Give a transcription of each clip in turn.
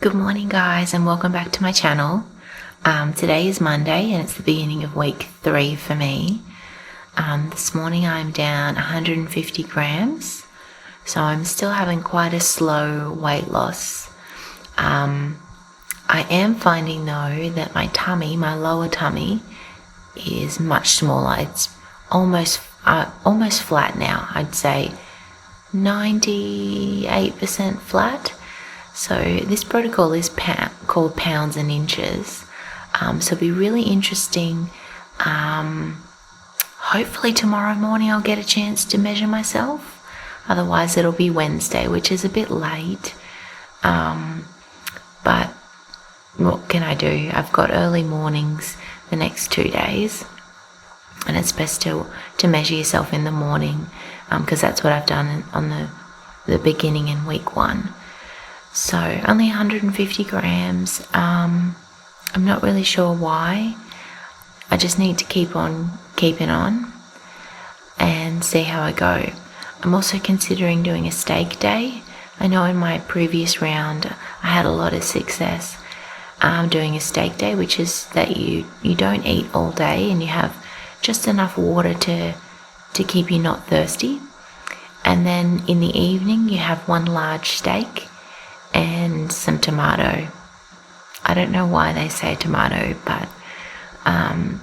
Good morning guys, and welcome back to my channel. Today is Monday and it's the beginning of week 3 for me. This morning I'm down 150 grams, so I'm still having quite a slow weight loss. I am finding though that my tummy, my lower tummy, is much smaller. It's almost flat now. I'd say 98% flat. So this protocol is called pounds and inches. So it'll be really interesting. Hopefully tomorrow morning I'll get a chance to measure myself. Otherwise it'll be Wednesday, which is a bit late. But what can I do? I've got early mornings the next 2 days. And it's best to measure yourself in the morning, because that's what I've done on the beginning in week 1. So only 150 grams. I'm not really sure why. I just need to keep on keeping on and see how I go. I'm also considering doing a steak day. I know in my previous round I had a lot of success doing a steak day, which is that you don't eat all day and you have just enough water to keep you not thirsty. And then in the evening you have one large steak and some tomato. I don't know why they say tomato, but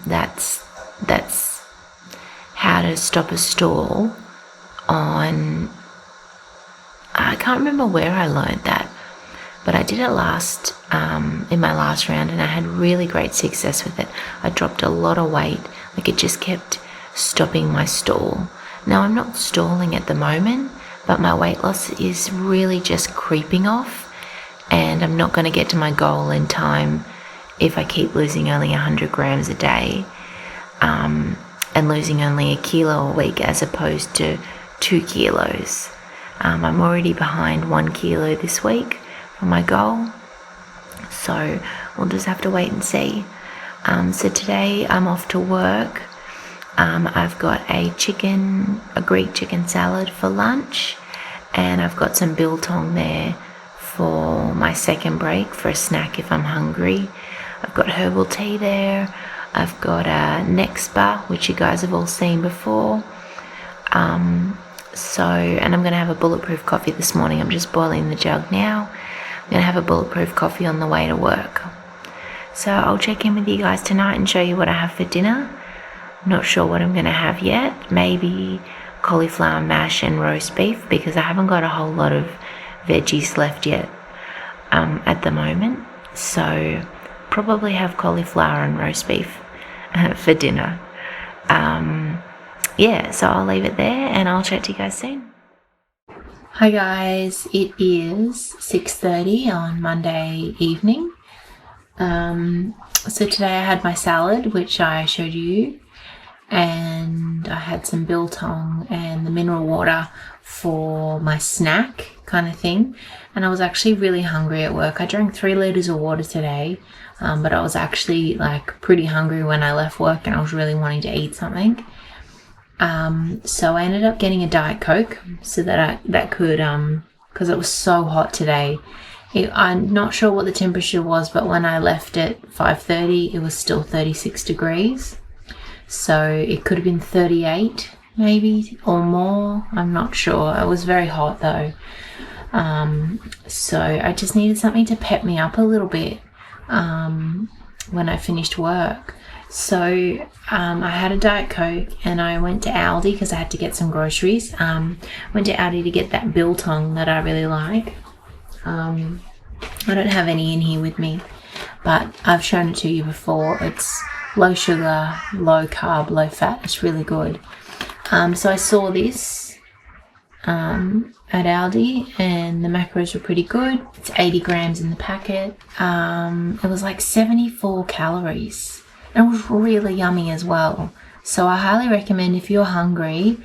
that's how to stop a stall on, I can't remember where I learned that, but I did it in my last round and I had really great success with it. I dropped a lot of weight, like it just kept stopping my stall. Now I'm not stalling at the moment, but my weight loss is really just creeping off, and I'm not going to get to my goal in time if I keep losing only 100 grams a day, and losing only a kilo a week as opposed to 2 kilos. I'm already behind 1 kilo this week for my goal, so we'll just have to wait and see. So today I'm off to work. I've got a Greek chicken salad for lunch, and I've got some biltong there for my second break for a snack if I'm hungry. I've got herbal tea there. I've got a neck spa, which you guys have all seen before. And I'm going to have a bulletproof coffee this morning. I'm just boiling the jug now. I'm going to have a bulletproof coffee on the way to work. So I'll check in with you guys tonight and show you what I have for dinner. Not sure what I'm going to have yet. Maybe cauliflower mash and roast beef, because I haven't got a whole lot of veggies left yet at the moment. So probably have cauliflower and roast beef for dinner. So I'll leave it there and I'll chat to you guys soon. Hi guys, it is 6:30 on Monday evening. So today I had my salad, which I showed you, and I had some biltong and the mineral water for my snack kind of thing. And I was actually really hungry at work. I drank 3 liters of water today, but I was actually like pretty hungry when I left work and I was really wanting to eat something. So I ended up getting a Diet Coke so that could, because it was so hot today. I'm not sure what the temperature was, but when I left at 5:30 it was still 36 degrees. So it could have been 38 maybe or more. I'm not sure. It was very hot though. So I just needed something to pep me up a little bit when I finished work. So I had a Diet Coke and I went to Aldi because I had to get some groceries. Went to Aldi to get that biltong that I really like. I don't have any in here with me, but I've shown it to you before. It's low sugar, low carb, low fat. It's really good. So I saw this at Aldi and the macros were pretty good. It's 80 grams in the packet. It was like 74 calories. It was really yummy as well. So I highly recommend, if you're hungry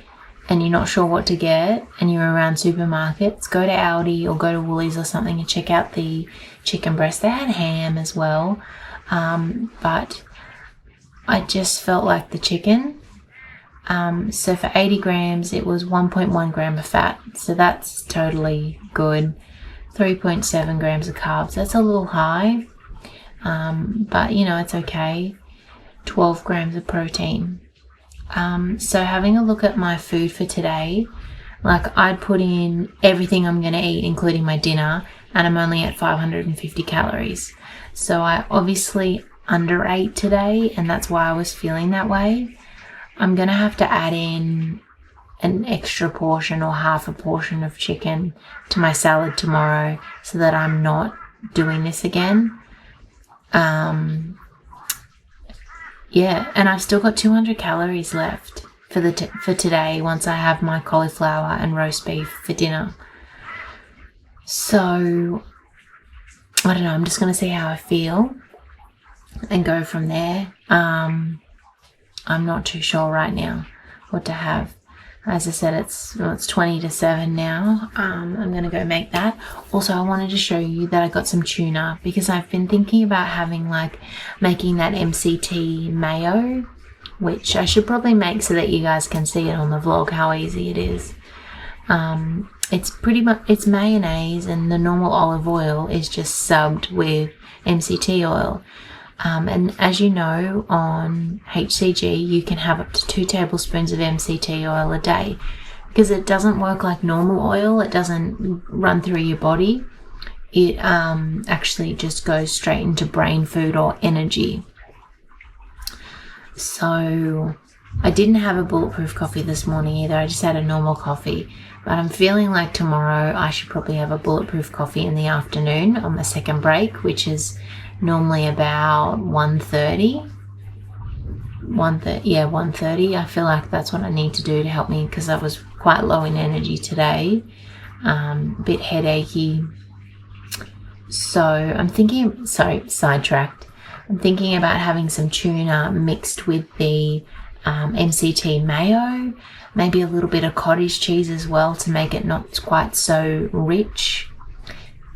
and you're not sure what to get and you're around supermarkets, go to Aldi or go to Woolies or something and check out the chicken breast. They had ham as well, but I just felt like the chicken. So for 80 grams, it was 1.1 gram of fat. So that's totally good. 3.7 grams of carbs. That's a little high, but you know, it's okay. 12 grams of protein. So having a look at my food for today, like I'd put in everything I'm going to eat, including my dinner, and I'm only at 550 calories. So I obviously underate today, and that's why I was feeling that way. I'm going to have to add in an extra portion or half a portion of chicken to my salad tomorrow so that I'm not doing this again. Yeah, and I've still got 200 calories left for today once I have my cauliflower and roast beef for dinner. So, I don't know, I'm just going to see how I feel and go from there. I'm not too sure right now what to have. As I said, it's 20 to 7 now. I'm going to go make that. Also, I wanted to show you that I got some tuna because I've been thinking about making that MCT mayo, which I should probably make so that you guys can see it on the vlog how easy it is. It's pretty much, it's mayonnaise, and the normal olive oil is just subbed with MCT oil. And as you know, on HCG, you can have up to 2 tablespoons of MCT oil a day because it doesn't work like normal oil. It doesn't run through your body. It actually just goes straight into brain food or energy. So I didn't have a bulletproof coffee this morning either. I just had a normal coffee. But I'm feeling like tomorrow I should probably have a bulletproof coffee in the afternoon on my second break, which is normally about 1:30. 1:30. I feel like that's what I need to do to help me because I was quite low in energy today. A bit headachy. So I'm thinking, sidetracked. I'm thinking about having some tuna mixed with the MCT mayo, maybe a little bit of cottage cheese as well to make it not quite so rich,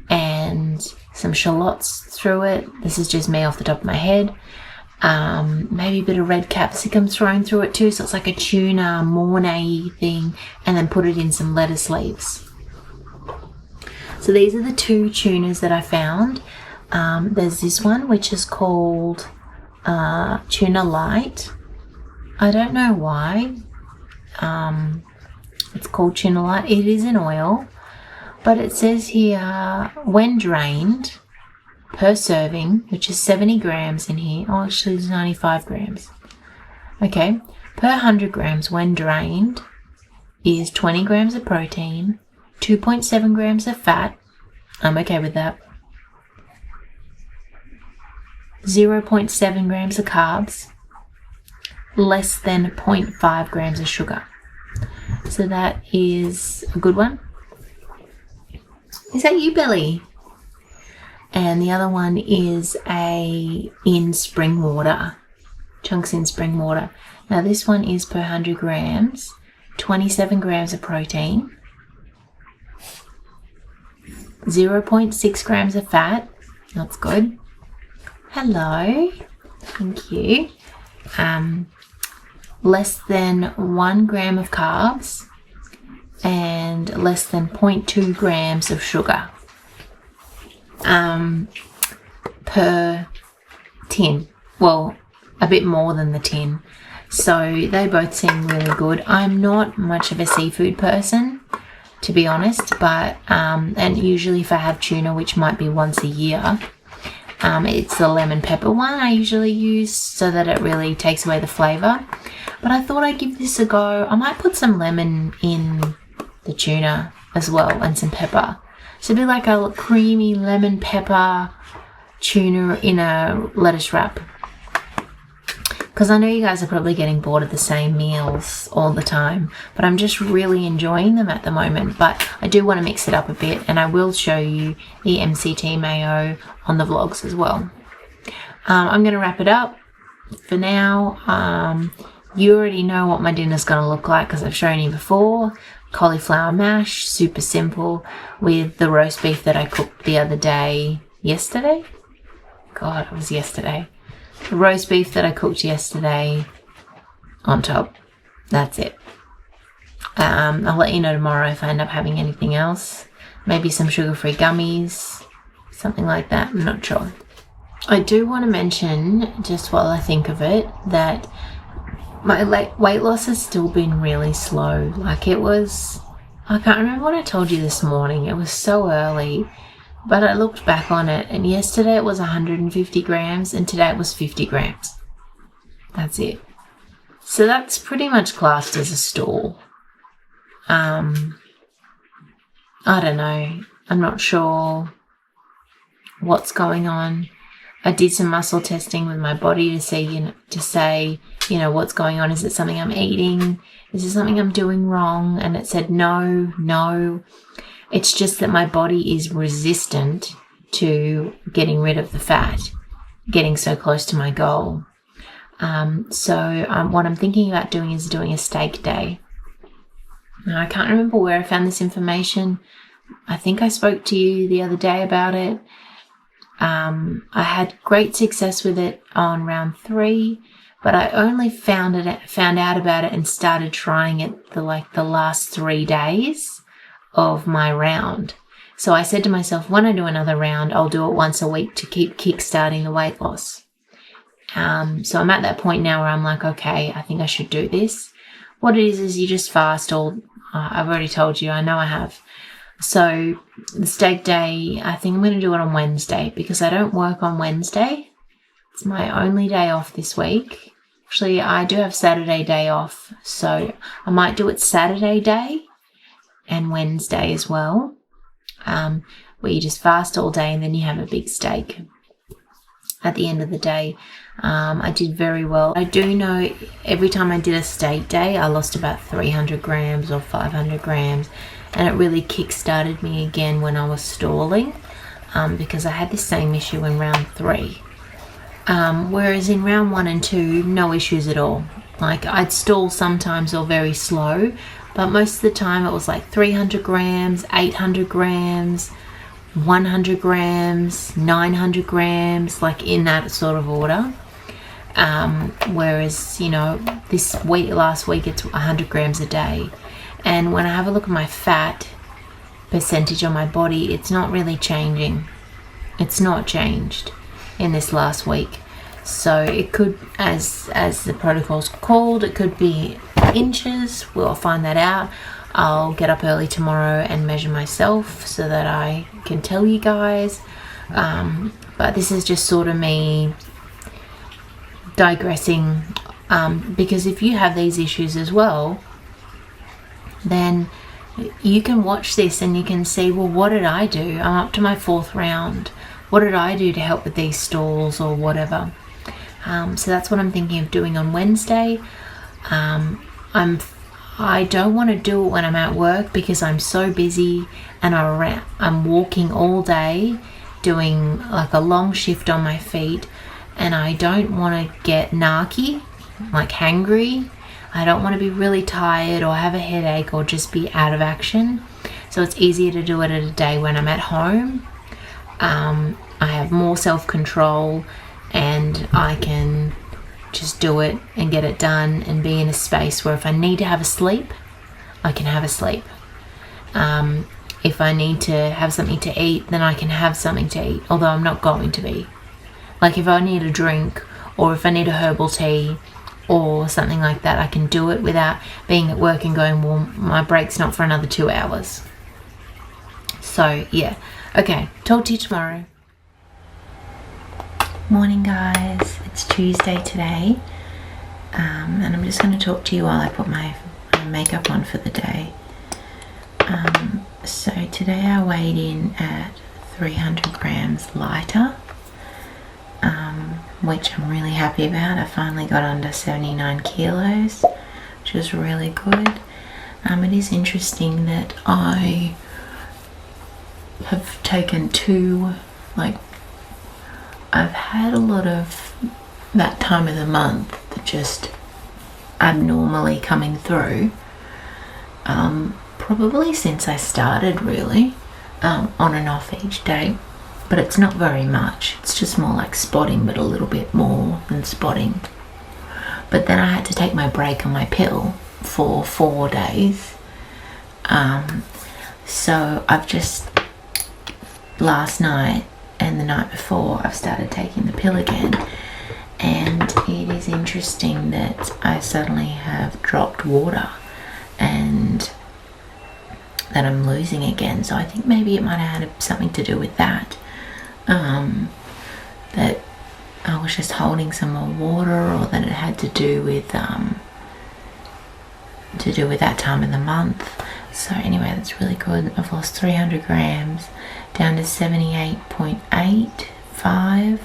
and some shallots through it. This is just me off the top of my head. Maybe a bit of red capsicum thrown through it too, so it's like a tuna mornay thing, and then put it in some lettuce leaves. So these are the 2 tunas that I found. There's this one which is called Tuna Light. I don't know why it's called Tuna Light. It is in oil, but it says here when drained per serving, which is 70 grams in here. Oh, actually it's 95 grams. Okay, per 100 grams when drained is 20 grams of protein, 2.7 grams of fat. I'm okay with that. 0.7 grams of carbs, less than 0.5 grams of sugar. So that is a good one. Is that you, Billy? And the other one is in spring water, chunks in spring water. Now this one is per 100 grams, 27 grams of protein, 0.6 grams of fat. That's good. Hello, thank you. Less than 1 gram of carbs and less than 0.2 grams of sugar per tin. Well, a bit more than the tin. So they both seem really good. I'm not much of a seafood person, to be honest, but and usually if I have tuna, which might be once a year, it's the lemon pepper one I usually use so that it really takes away the flavour. But I thought I'd give this a go. I might put some lemon in the tuna as well and some pepper. So it'd be like a creamy lemon pepper tuna in a lettuce wrap. Because I know you guys are probably getting bored of the same meals all the time, but I'm just really enjoying them at the moment. But I do want to mix it up a bit, and I will show you the MCT mayo on the vlogs as well. I'm going to wrap it up for now. You already know what my dinner's going to look like because I've shown you before. Cauliflower mash, super simple, with the roast beef that I cooked the other day. Yesterday? God, it was yesterday. The roast beef that I cooked yesterday on top. That's it. I'll let you know tomorrow if I end up having anything else. Maybe some sugar-free gummies, something like that. I'm not sure. I do want to mention, just while I think of it, that my weight loss has still been really slow. Like it was, I can't remember what I told you this morning. It was so early, but I looked back on it, and yesterday it was 150 grams and today it was 50 grams. That's it. So that's pretty much classed as a stall. I don't know. I'm not sure what's going on. I did some muscle testing with my body to see, to say, what's going on. Is it something I'm eating? Is it something I'm doing wrong? And it said, no. It's just that my body is resistant to getting rid of the fat, getting so close to my goal. So what I'm thinking about doing is doing a steak day. Now, I can't remember where I found this information. I think I spoke to you the other day about it. I had great success with it on round 3, but I only found out about it and started trying it the last 3 days of my round. So I said to myself, when I do another round, I'll do it once a week to keep kickstarting the weight loss. So I'm at that point now where I'm like, okay, I think I should do this. What it is you just fast I've already told you, I know I have. So the steak day, I think I'm going to do it on Wednesday because I don't work on Wednesday. It's my only day off this week. Actually, I do have Saturday day off, so I might do it Saturday day and Wednesday as well, where you just fast all day and then you have a big steak at the end of the day. I did very well. I do know every time I did a steak day, I lost about 300 grams or 500 grams, and it really kick-started me again when I was stalling, because I had the same issue in round 3. Whereas in round 1 and 2, no issues at all. Like I'd stall sometimes or very slow, but most of the time it was like 300 grams, 800 grams, 100 grams, 900 grams, like in that sort of order. Whereas, last week it's 100 grams a day. And when I have a look at my fat percentage on my body, it's not really changing. It's not changed in this last week. So it could, as the protocol's called, it could be inches. We'll find that out. I'll get up early tomorrow and measure myself so that I can tell you guys. But this is just sort of me digressing, because if you have these issues as well, then you can watch this and you can see, well, what did I do? I'm up to my 4th round. What did I do to help with these stalls or whatever? So that's what I'm thinking of doing on Wednesday. I don't want to do it when I'm at work because I'm so busy and I'm walking all day doing like a long shift on my feet, and I don't want to get narky, like hangry. I don't want to be really tired or have a headache or just be out of action. So it's easier to do it at a day when I'm at home. I have more self-control and I can just do it and get it done and be in a space where if I need to have a sleep, I can have a sleep. If I need to have something to eat, then I can have something to eat, although I'm not going to be. Like if I need a drink or if I need a herbal tea or something like that, I can do it without being at work and going, well, my break's not for another 2 hours. So yeah, okay, talk to you tomorrow. Morning guys, it's Tuesday today, and I'm just going to talk to you while I put my makeup on for the day. So today I weighed in at 300 grams lighter, which I'm really happy about. I finally got under 79 kilos, which is really good. It is interesting that I have taken I've had a lot of that time of the month just abnormally coming through, probably since I started really, on and off each day, but it's not very much. It's just more like spotting, but a little bit more than spotting. But then I had to take my break on my pill for 4 days, So I've just, last night and the night before, I've started taking the pill again, and it is interesting that I suddenly have dropped water and that I'm losing again. So I think maybe it might have had something to do with that, that I was just holding some more water, or that it had to do with that time of the month. So anyway, that's really good. I've lost 300 grams down to 78.85.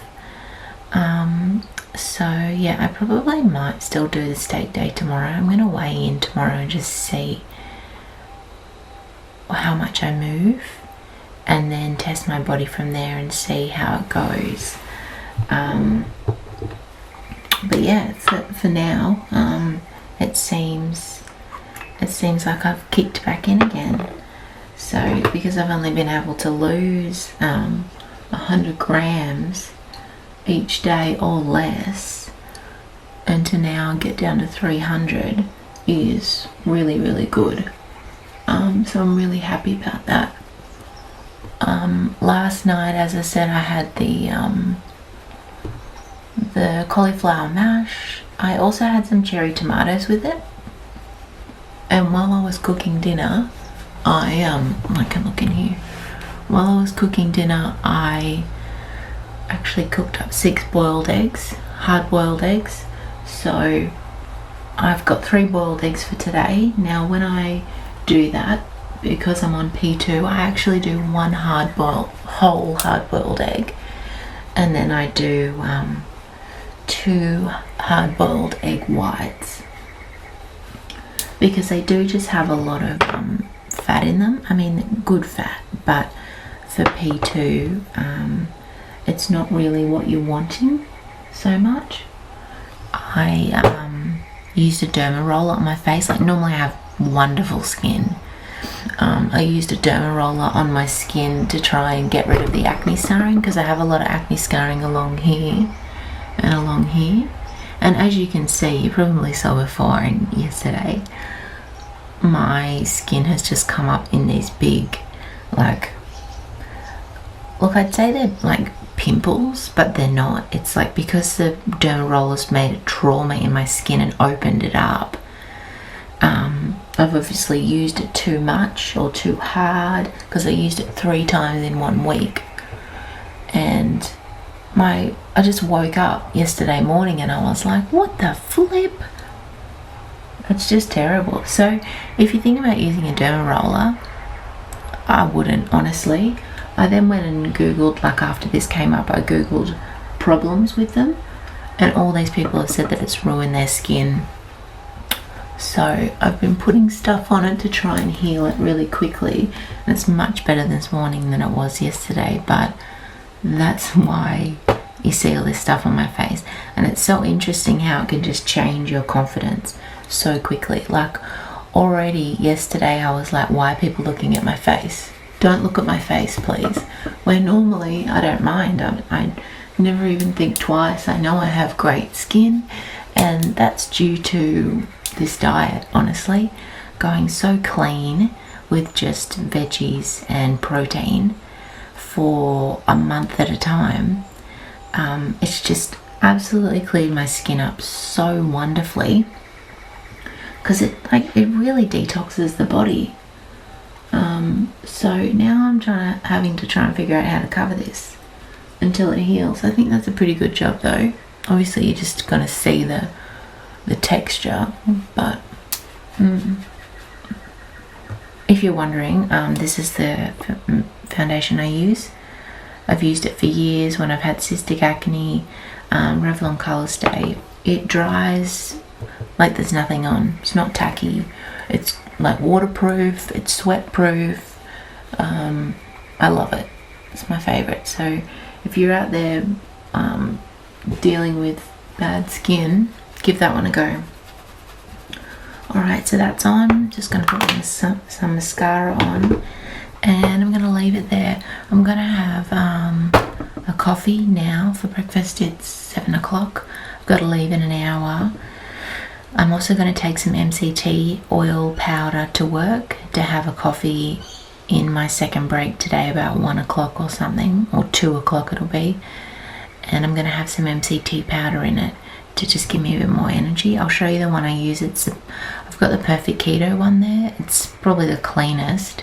So yeah, I probably might still do the steak day tomorrow. I'm going to weigh in tomorrow and just see how much I move, and then test my body from there and see how it goes. But yeah, for now, it seems like I've kicked back in again. So because I've only been able to lose 100 grams each day or less, and to now get down to 300 is really, really good. So I'm really happy about that. Last night, as I said, I had the cauliflower mash. I also had some cherry tomatoes with it. And while I was cooking dinner, I can look in here. While I was cooking dinner, I actually cooked up 6 boiled eggs, hard-boiled eggs. So I've got 3 boiled eggs for today. Now when I do that, because I'm on P2, I actually do 1 whole hard-boiled egg, and then I do 2 hard-boiled egg whites, because they do just have a lot of fat in them. I mean, good fat, but for P2, it's not really what you're wanting so much. I used a derma roller on my face. Like, normally I have wonderful skin. I used a derma roller on my skin to try and get rid of the acne scarring, because I have a lot of acne scarring along here and along here. And as you can see, you probably saw before and yesterday, my skin has just come up in these big, like, look, I'd say they're like pimples, but they're not. It's like because the derma rollers made a trauma in my skin and opened it up. I've obviously used it too much or too hard, because I used it 3 times in 1 week, and I just woke up yesterday morning and I was like, what the flip? It's just terrible. So if you think about using a derma roller, I wouldn't, honestly. I then went and googled, like after this came up, I googled problems with them, and all these people have said that it's ruined their skin. So I've been putting stuff on it to try and heal it really quickly, and it's much better this morning than it was yesterday. But that's why you see all this stuff on my face, and it's so interesting how it can just change your confidence so quickly. Like, already yesterday I was like, why are people looking at my face? Don't look at my face, please. Where normally I don't mind. I never even think twice. I know I have great skin, and that's due to this diet, honestly. Going so clean with just veggies and protein for a month at a time. It's just absolutely cleared my skin up so wonderfully, because it really detoxes the body. So now I'm having to try and figure out how to cover this until it heals. I think that's a pretty good job though. Obviously you're just gonna see the texture, but if you're wondering, this is the foundation I use. I've used it for years when I've had cystic acne. Revlon Color Stay. It dries like there's nothing on. It's not tacky. It's like waterproof. It's sweat proof. I love it. It's my favorite. So if you're out there dealing with bad skin, give that one a go. Alright, so that's on. Just going to put some mascara on, and I'm going to leave it there. I'm going to have a coffee now for breakfast. It's 7 o'clock. I've got to leave in an hour. I'm also going to take some MCT oil powder to work to have a coffee in my second break today about 1 o'clock or something, or 2 o'clock it'll be. And I'm going to have some MCT powder in it to just give me a bit more energy. I'll show you the one I use. I've got the Perfect Keto one there. It's probably the cleanest.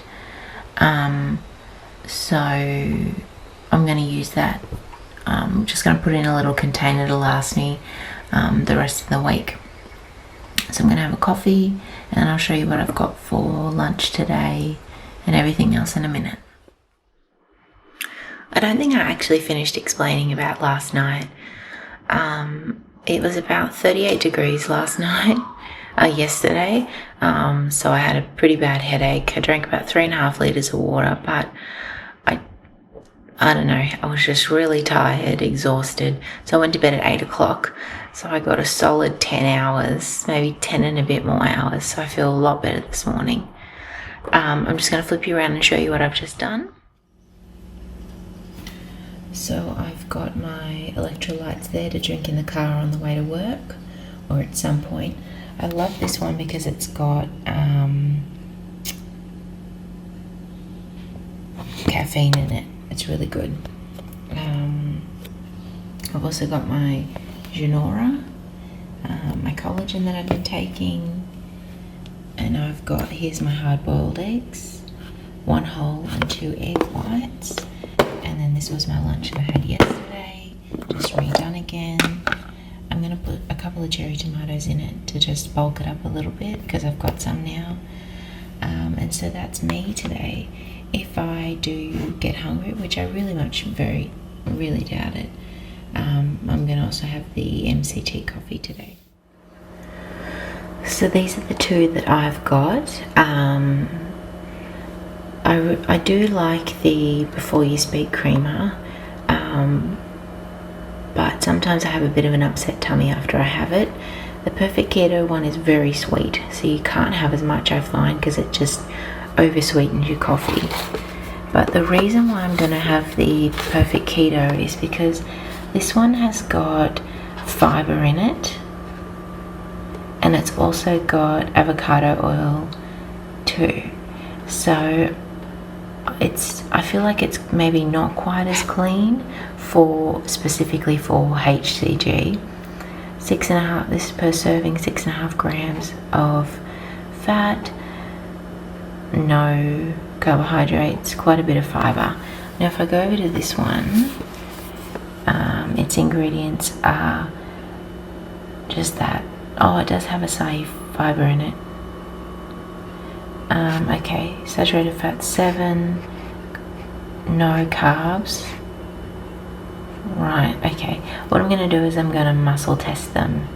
So I'm going to use that. I'm just going to put it in a little container to last me the rest of the week. So I'm going to have a coffee and I'll show you what I've got for lunch today and everything else in a minute. I don't think I actually finished explaining about last night. It was about 38 degrees last night, yesterday. So I had a pretty bad headache. I drank about 3.5 litres of water, but I don't know, I was just really tired, exhausted. So I went to bed at 8 o'clock. So I got a solid 10 hours, maybe 10 and a bit more hours. So I feel a lot better this morning. I'm just going to flip you around and show you what I've just done. So I've got my electrolytes there to drink in the car on the way to work or at some point. I love this one because it's got caffeine in it. It's really good. I've also got my Genora, my collagen that I've been taking, and I've got, here's my hard-boiled eggs, 1 whole and 2 egg whites, and then this was my lunch that I had yesterday, just redone again. I'm going to put a couple of cherry tomatoes in it to just bulk it up a little bit because I've got some now. And so that's me today. If I do get hungry, which I really doubt it, I'm going to also have the MCT coffee today. So these are the two that I've got. I do like the Before You Speak creamer, but sometimes I have a bit of an upset tummy after I have it. The Perfect Keto one is very sweet, so you can't have as much, I find, because it just oversweetens your coffee. But the reason why I'm going to have the Perfect Keto is because this one has got fiber in it, and it's also got avocado oil too. So I feel like it's maybe not quite as clean specifically for HCG. 6.5, this is per serving, 6.5 grams of fat, no carbohydrates, quite a bit of fiber. Now if I go over to this one, its ingredients are just that. Oh, it does have acai fiber in it. Okay, saturated fat 7, no carbs. Right, okay. What I'm going to do is I'm going to muscle test them,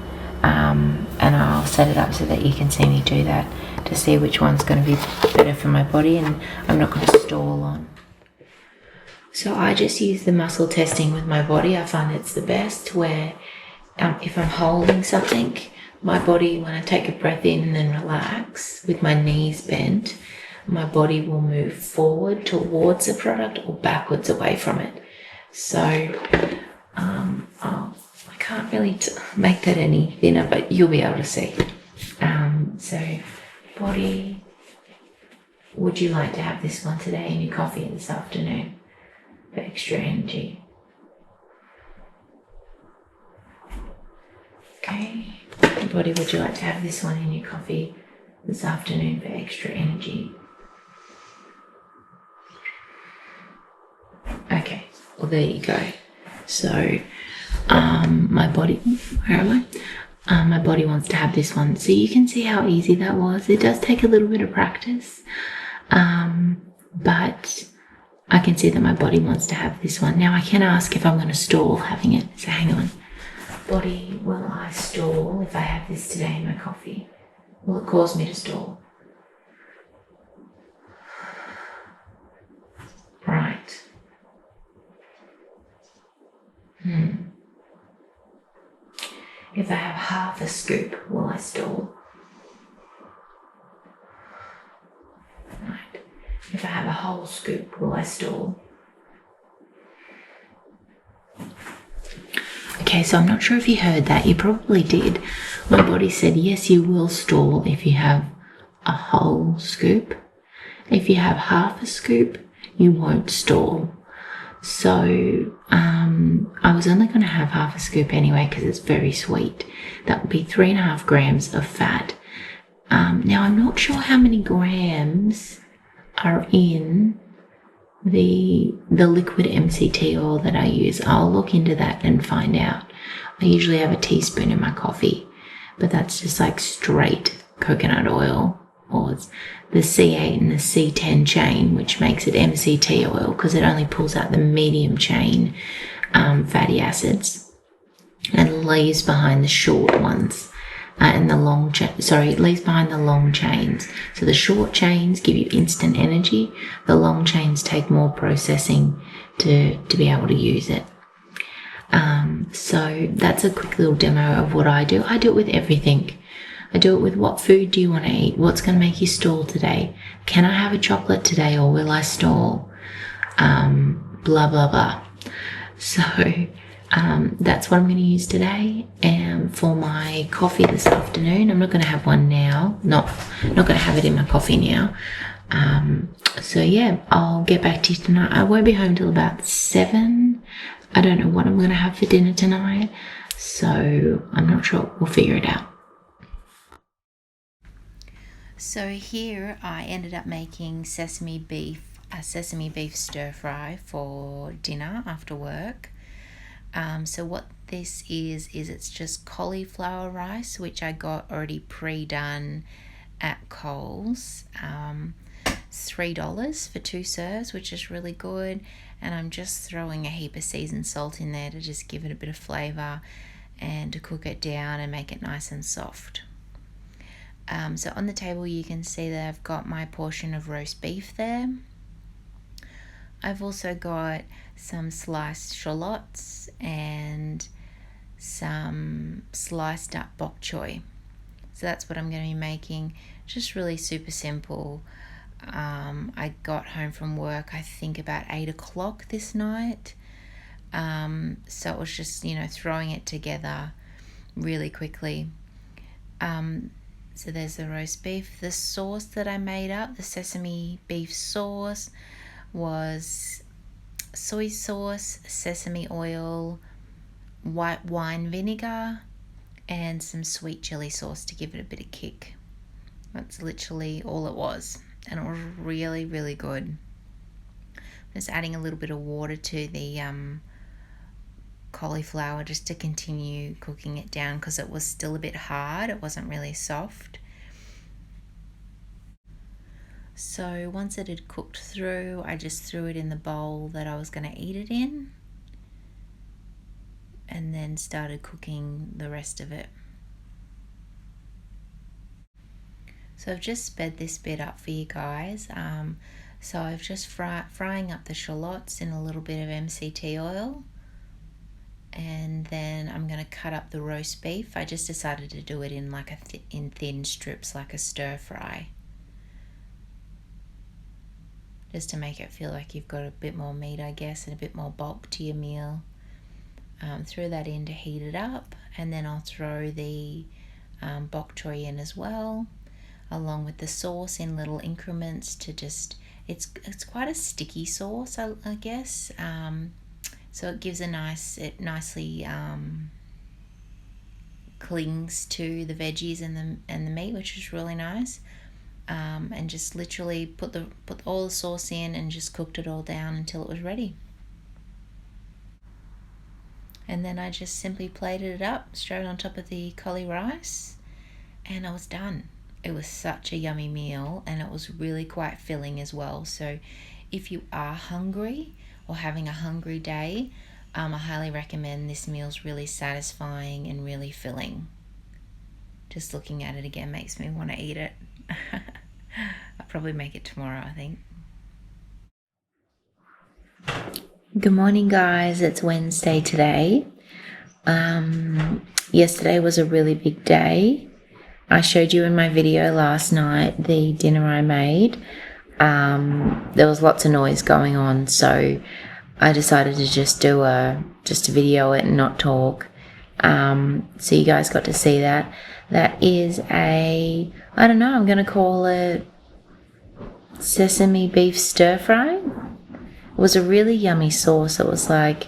and I'll set it up so that you can see me do that to see which one's going to be better for my body and I'm not going to stall on. So I just use the muscle testing with my body. I find it's the best where if I'm holding something, my body, when I take a breath in and then relax with my knees bent, my body will move forward towards the product or backwards away from it. So I can't really make that any thinner, but you'll be able to see. So body, would you like to have this one today in your coffee this afternoon for extra energy? Okay. Body, would you like to have this one in your coffee this afternoon for extra energy? Okay, well there you go. So my body, where am I? My body wants to have this one. So you can see how easy that was. It does take a little bit of practice, but I can see that my body wants to have this one. Now I can ask if I'm going to stall having it. So hang on. Body, will I stall if I have this today in my coffee? Will it cause me to stall? Right. If I have half a scoop, will I stall? Right. If I have a whole scoop, will I stall? Okay, so I'm not sure if you heard that. You probably did. my body said, yes, you will stall if you have a whole scoop. If you have half a scoop, you won't stall. So I was only going to have half a scoop anyway because it's very sweet. That would be 3.5 grams of fat. Now I'm not sure how many grams are in the liquid MCT oil that I use. I'll look into that and find out. I usually have a teaspoon in my coffee, but that's just like straight coconut oil, or it's the C8 and the C10 chain, which makes it MCT oil because it only pulls out the medium chain fatty acids and leaves behind the short ones. And the long it leaves behind the long chains. So the short chains give you instant energy. The long chains take more processing to be able to use it. So that's a quick little demo of what I do. I do it with everything. I do it with what food do you want to eat? What's going to make you stall today? Can I have a chocolate today or will I stall? Blah, blah, blah. So that's what I'm going to use today. And for my coffee this afternoon, I'm not going to have one now. Not going to have it in my coffee now. So yeah, I'll get back to you tonight. I won't be home till about 7. I don't know what I'm going to have for dinner tonight. So I'm not sure. We'll figure it out. So here I ended up making a sesame beef stir fry for dinner after work. So what this is it's just cauliflower rice, which I got already pre-done at Coles. It's $3 for 2 serves, which is really good. And I'm just throwing a heap of seasoned salt in there to just give it a bit of flavour and to cook it down and make it nice and soft. So on the table you can see that I've got my portion of roast beef there. I've also got some sliced shallots and some sliced up bok choy. So that's what I'm going to be making. Just really super simple. I got home from work I think about 8 o'clock this night. So it was just, throwing it together really quickly. So there's the roast beef. The sauce that I made up, the sesame beef sauce, was soy sauce, sesame oil, white wine vinegar, and some sweet chili sauce to give it a bit of kick. That's literally all it was, and it was really, really good. Just adding a little bit of water to the cauliflower just to continue cooking it down because it was still a bit hard. It wasn't really soft. So once it had cooked through, I just threw it in the bowl that I was going to eat it in and then started cooking the rest of it. So I've just sped this bit up for you guys. So I've just frying up the shallots in a little bit of MCT oil. And then I'm going to cut up the roast beef. I just decided to do it in in thin strips, like a stir fry, just to make it feel like you've got a bit more meat, I guess, and a bit more bulk to your meal. Throw that in to heat it up, and then I'll throw the bok choy in as well, along with the sauce in little increments to just, it's quite a sticky sauce, I guess. So it gives it nicely clings to the veggies and the meat, which is really nice. And just literally put all the sauce in and just cooked it all down until it was ready. And then I just simply plated it up straight on top of the cauli rice, and I was done. It was such a yummy meal, and it was really quite filling as well. So if you are hungry or having a hungry day, I highly recommend this meal's really satisfying and really filling. Just looking at it again makes me want to eat it. I'll probably make it tomorrow, I think. Good morning, guys. It's Wednesday today. Yesterday was a really big day. I showed you in my video last night the dinner I made. There was lots of noise going on, so I decided to just video it and not talk. So you guys got to see that. That is I don't know, I'm going to call it sesame beef stir fry. It was a really yummy sauce. It was like,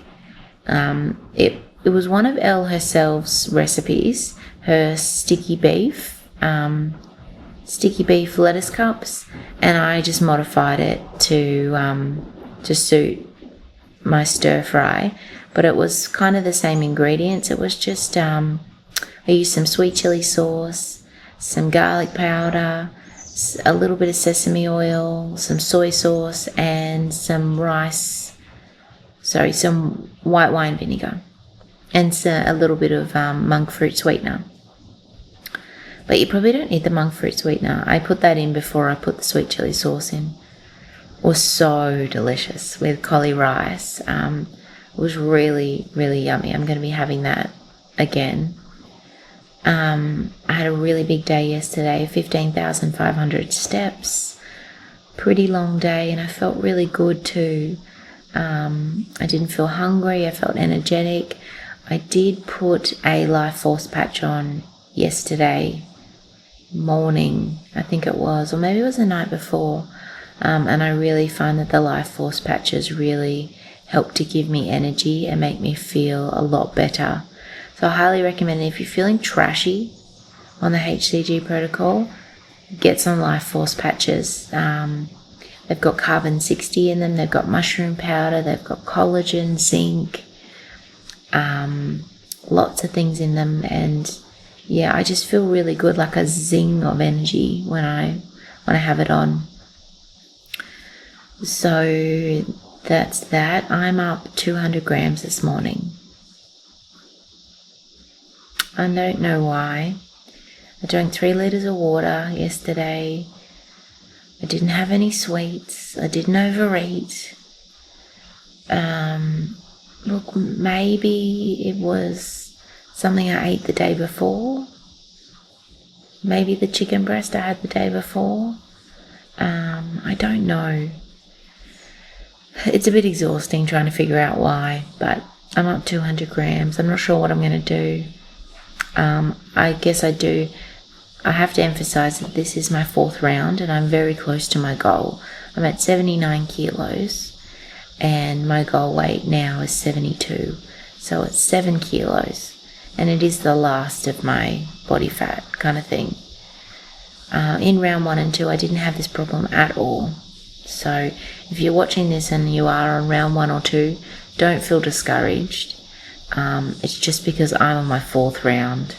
it was one of Elle herself's recipes, her sticky beef lettuce cups, and I just modified it to suit my stir fry. But it was kind of the same ingredients. It was just, I used some sweet chili sauce, some garlic powder, a little bit of sesame oil, some soy sauce, and some white wine vinegar, and a little bit of monk fruit sweetener. But you probably don't need the monk fruit sweetener. I put that in before I put the sweet chili sauce in. It was so delicious with cauli rice. It was really, really yummy. I'm going to be having that again. I had a really big day yesterday, 15,500 steps. Pretty long day, and I felt really good too. I didn't feel hungry. I felt energetic. I did put a life force patch on yesterday morning, I think it was, or maybe it was the night before. And I really find that the life force patches really help to give me energy and make me feel a lot better. So I highly recommend it. If you're feeling trashy on the HCG protocol, get some life force patches. They've got carbon 60 in them. They've got mushroom powder. They've got collagen, zinc, lots of things in them. And yeah, I just feel really good, like a zing of energy when I have it on. So that's that. I'm up 200 grams this morning. I don't know why. I drank 3 litres of water yesterday. I didn't have any sweets. I didn't overeat. Look, maybe it was something I ate the day before. Maybe the chicken breast I had the day before. I don't know. It's a bit exhausting trying to figure out why, but I'm up 200 grams. I'm not sure what I'm going to do. I guess I have to emphasize that this is my 4th round and I'm very close to my goal. I'm at 79 kilos and my goal weight now is 72. So it's 7 kilos and it is the last of my body fat kind of thing. In round 1 and 2, I didn't have this problem at all. So if you're watching this and you are on round 1 or 2, don't feel discouraged. It's just because I'm on my 4th round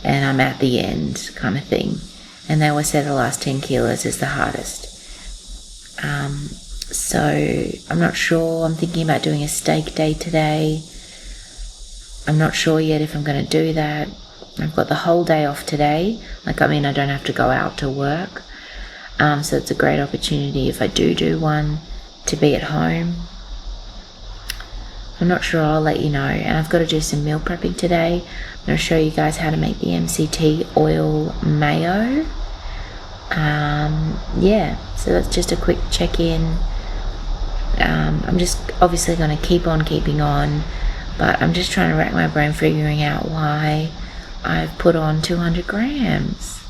and I'm at the end kind of thing. And they always say the last 10 kilos is the hardest. So I'm not sure. I'm thinking about doing a steak day today. I'm not sure yet if I'm going to do that. I've got the whole day off today. I don't have to go out to work. So it's a great opportunity if I do one to be at home. I'm not sure, I'll let you know. And I've got to do some meal prepping today. I'm going to show you guys how to make the MCT oil mayo. So that's just a quick check-in. I'm just obviously going to keep on keeping on, but I'm just trying to rack my brain figuring out why I've put on 200 grams.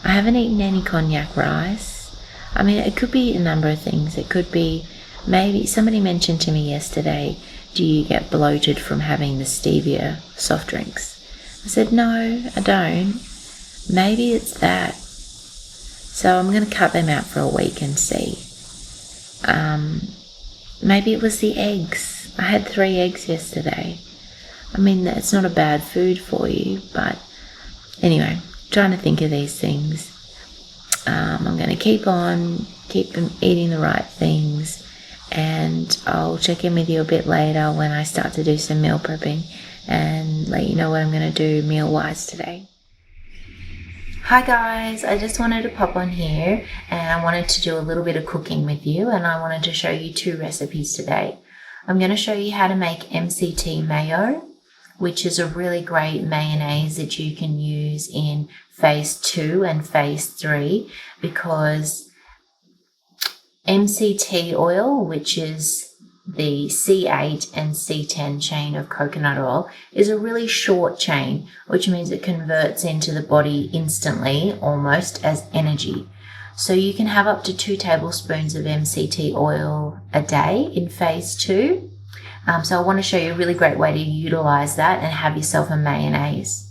I haven't eaten any cognac rice. It could be a number of things. It could be maybe somebody mentioned to me yesterday, do you get bloated from having the stevia soft drinks? I said, no, I don't. Maybe it's that. So I'm going to cut them out for a week and see. Maybe it was the eggs. I had 3 eggs yesterday. It's not a bad food for you, but anyway, trying to think of these things. I'm going to keep eating the right things, and I'll check in with you a bit later when I start to do some meal prepping and let you know what I'm going to do meal-wise today. Hi guys, I just wanted to pop on here and I wanted to do a little bit of cooking with you, and I wanted to show you 2 recipes today. I'm going to show you how to make MCT mayo, which is a really great mayonnaise that you can use in phase 2 and phase 3, because MCT oil, which is the C8 and C10 chain of coconut oil is a really short chain, which means it converts into the body instantly, almost as energy. So you can have up to 2 tablespoons of MCT oil a day in phase 2. So I want to show you a really great way to utilize that and have yourself a mayonnaise.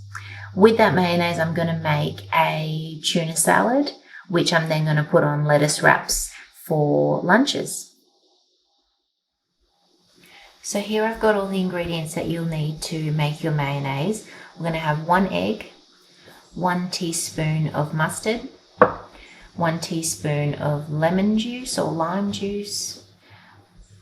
With that mayonnaise, I'm going to make a tuna salad, which I'm then going to put on lettuce wraps for lunches. So here I've got all the ingredients that you'll need to make your mayonnaise. We're going to have 1 egg, 1 teaspoon of mustard, 1 teaspoon of lemon juice or lime juice,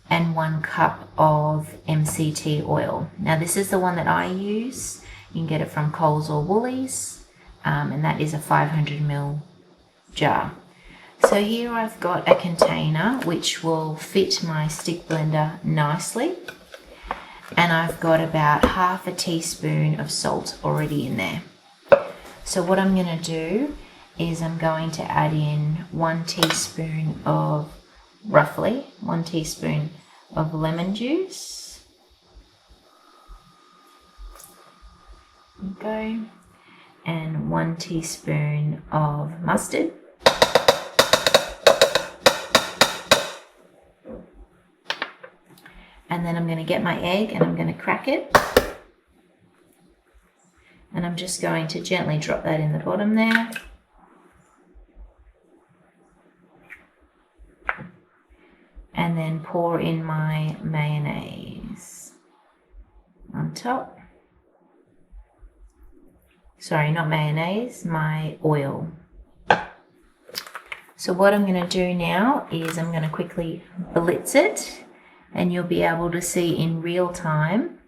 and 1 cup of MCT oil. Now this is the one that I use. You can get it from Coles or Woolies, and that is a 500ml jar. So here I've got a container which will fit my stick blender nicely, and I've got about half a teaspoon of salt already in there. So what I'm going to do is I'm going to add in 1 teaspoon of, roughly 1 teaspoon of lemon juice. Okay, and 1 teaspoon of mustard. And then I'm going to get my egg and I'm going to crack it. And I'm just going to gently drop that in the bottom there. And then pour in my mayonnaise on top. Sorry, not mayonnaise, my oil. So what I'm going to do now is I'm going to quickly blitz it, and you'll be able to see in real time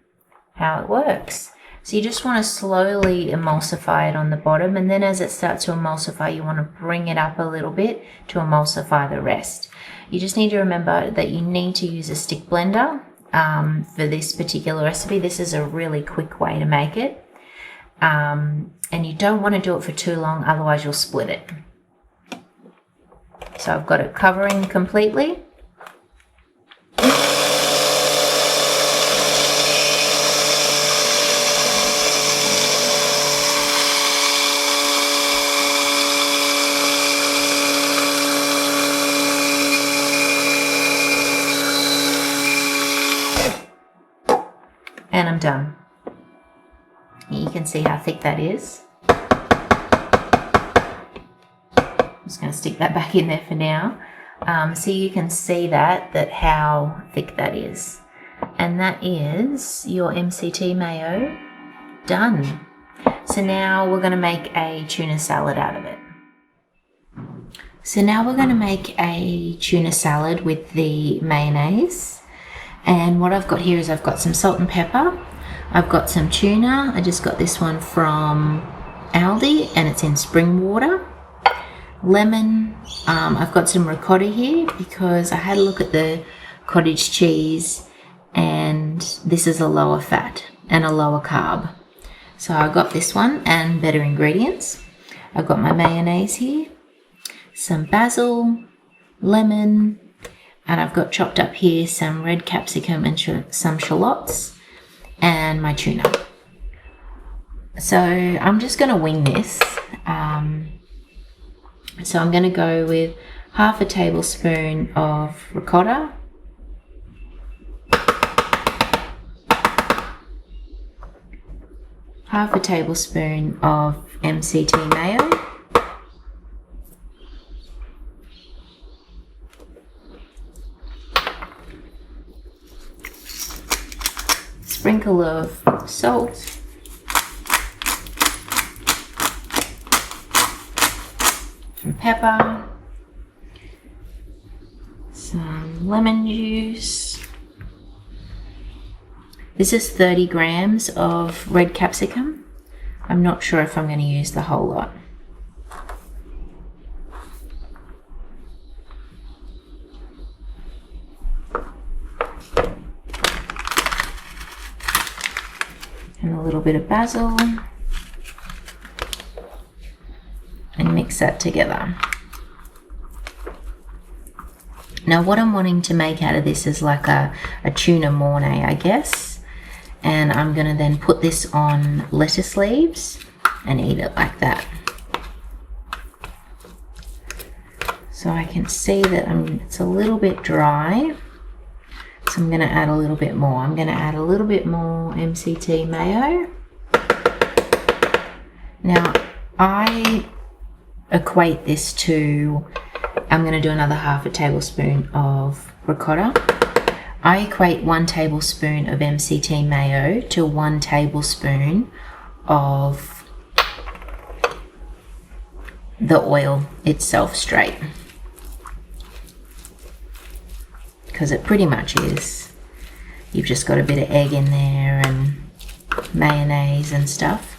how it works. So you just want to slowly emulsify it on the bottom, and then as it starts to emulsify, you want to bring it up a little bit to emulsify the rest. You just need to remember that you need to use a stick blender for this particular recipe. This is a really quick way to make it. And you don't want to do it for too long, otherwise you'll split it. So I've got it covering completely. And I'm done. You can see how thick that is. I'm just going to stick that back in there for now. So you can see that how thick that is. And that is your MCT mayo done. So now we're going to make a tuna salad out of it. So now we're going to make a tuna salad with the mayonnaise. And what I've got here is I've got some salt and pepper. I've got some tuna. I just got this one from Aldi and it's in spring water. Lemon. I've got some ricotta here because I had a look at the cottage cheese and this is a lower fat and a lower carb. So I got this one and better ingredients. I've got my mayonnaise here, some basil, lemon, and I've got chopped up here some red capsicum and some shallots and my tuna. So I'm just going to wing this. So I'm going to go with half a tablespoon of ricotta, half a tablespoon of MCT mayo, sprinkle of salt, some pepper, some lemon juice. This is 30 grams of red capsicum. I'm not sure if I'm going to use the whole lot. And a little bit of basil. And mix that together. Now what I'm wanting to make out of this is like a tuna mornay, I guess. And I'm going to then put this on lettuce leaves and eat it like that. So I can see that it's a little bit dry. So I'm going to add a little bit more. I'm going to add a little bit more MCT mayo. Now I equate this to, I'm going to do another half a tablespoon of ricotta. I equate 1 tablespoon of MCT mayo to 1 tablespoon of the oil itself straight. Because it pretty much is. You've just got a bit of egg in there and mayonnaise and stuff.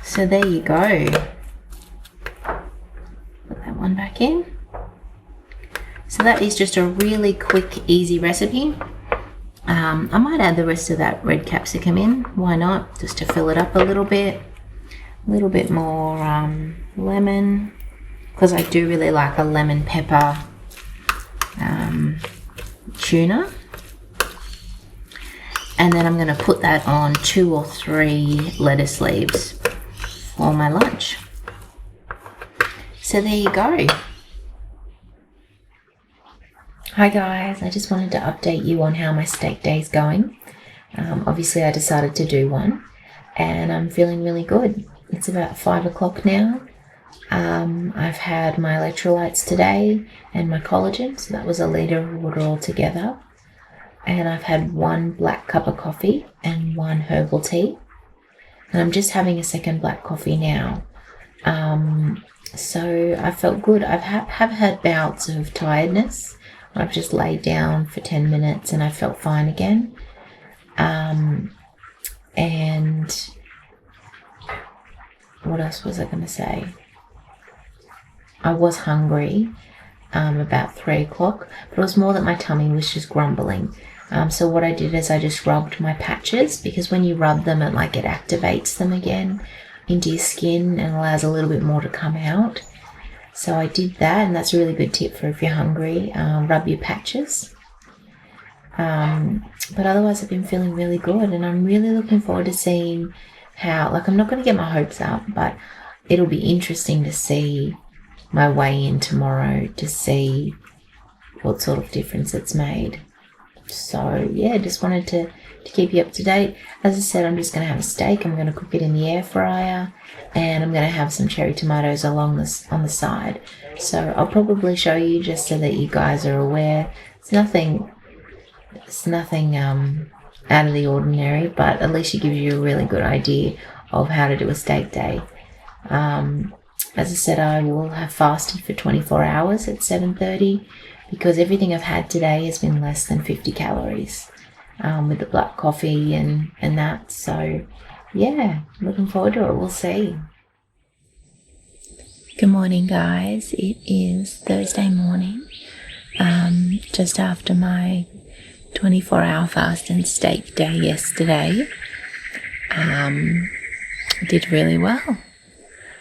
So there you go. Put that one back in. So that is just a really quick, easy recipe. I might add the rest of that red capsicum in. Why not? Just to fill it up a little bit. A little bit more lemon, because I do really like a lemon pepper tuna. And then I'm going to put that on 2 or 3 lettuce leaves for my lunch. So there you go. Hi guys, I just wanted to update you on how my steak day is going. Obviously I decided to do one and I'm feeling really good. It's about 5 o'clock now. I've had my electrolytes today and my collagen, so that was a litre of water altogether. And I've had 1 black cup of coffee and 1 herbal tea. And I'm just having a second black coffee now. So I felt good. Have had bouts of tiredness. I've just laid down for 10 minutes and I felt fine again. And what else was I going to say? I was hungry about 3 o'clock, but it was more that my tummy was just grumbling. So what I did is I just rubbed my patches, because when you rub them, it activates them again into your skin and allows a little bit more to come out. So I did that, and that's a really good tip for if you're hungry. Rub your patches. But otherwise I've been feeling really good, and I'm really looking forward to seeing how, I'm not going to get my hopes up, but it'll be interesting to see my weigh-in tomorrow to see what sort of difference it's made. So yeah, just wanted to keep you up to date. As I said, I'm just going to have a steak. I'm going to cook it in the air fryer, and I'm going to have some cherry tomatoes on the side. So I'll probably show you just so that you guys are aware. It's nothing out of the ordinary, but at least it gives you a really good idea of how to do a steak day. As I said, I will have fasted for 24 hours at 7:30 because everything I've had today has been less than 50 calories with the black coffee and that. So yeah, looking forward to it. We'll see. Good morning, guys. It is Thursday morning, just after my 24-hour fast and steak day yesterday. Did really well.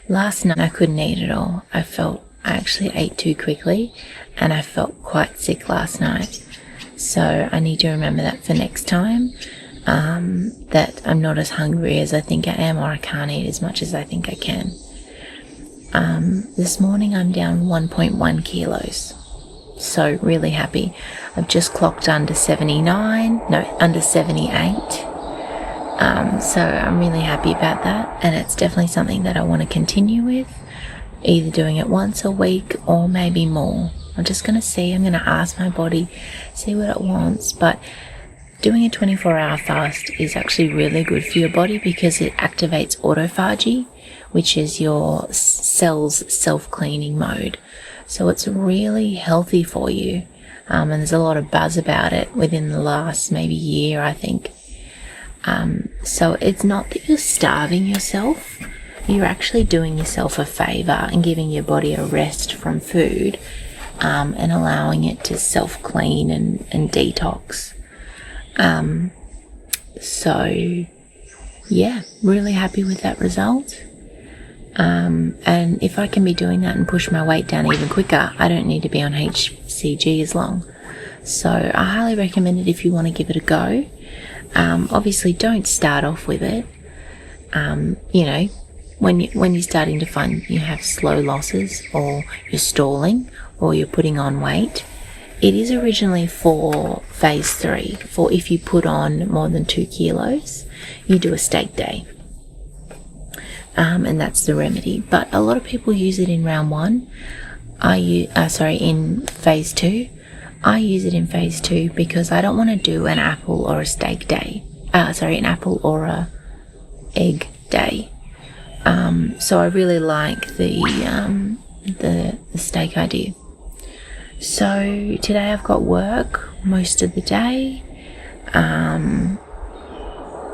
Last night I couldn't eat at all. I actually ate too quickly and I felt quite sick last night. So I need to remember that for next time, that I'm not as hungry as I think I am, or I can't eat as much as I think I can. This morning I'm down 1.1 kilos. So really happy. I've just clocked under 78. So I'm really happy about that, and it's definitely something that I want to continue with, either doing it once a week or maybe more. I'm just going to see. I'm going to ask my body, see what it wants. But doing a 24-hour fast is actually really good for your body because it activates autophagy, which is your cells self-cleaning mode. So it's really healthy for you. And there's a lot of buzz about it within the last maybe year, I think. So it's not that you're starving yourself. You're actually doing yourself a favor and giving your body a rest from food, and allowing it to self-clean and detox. So yeah, really happy with that result. And if I can be doing that and push my weight down even quicker, I don't need to be on HCG as long. So I highly recommend it if you want to give it a go. Obviously, don't start off with it. You know, when you're starting to find you have slow losses, or you're stalling, or you're putting on weight, it is originally for phase 3. For if you put on more than 2 kilos, you do a steak day. And that's the remedy. But a lot of people use it in round 1. In phase 2. I use it in phase 2 because I don't want to do an apple or a steak day. An apple or a egg day. So I really like the steak idea. So today I've got work most of the day.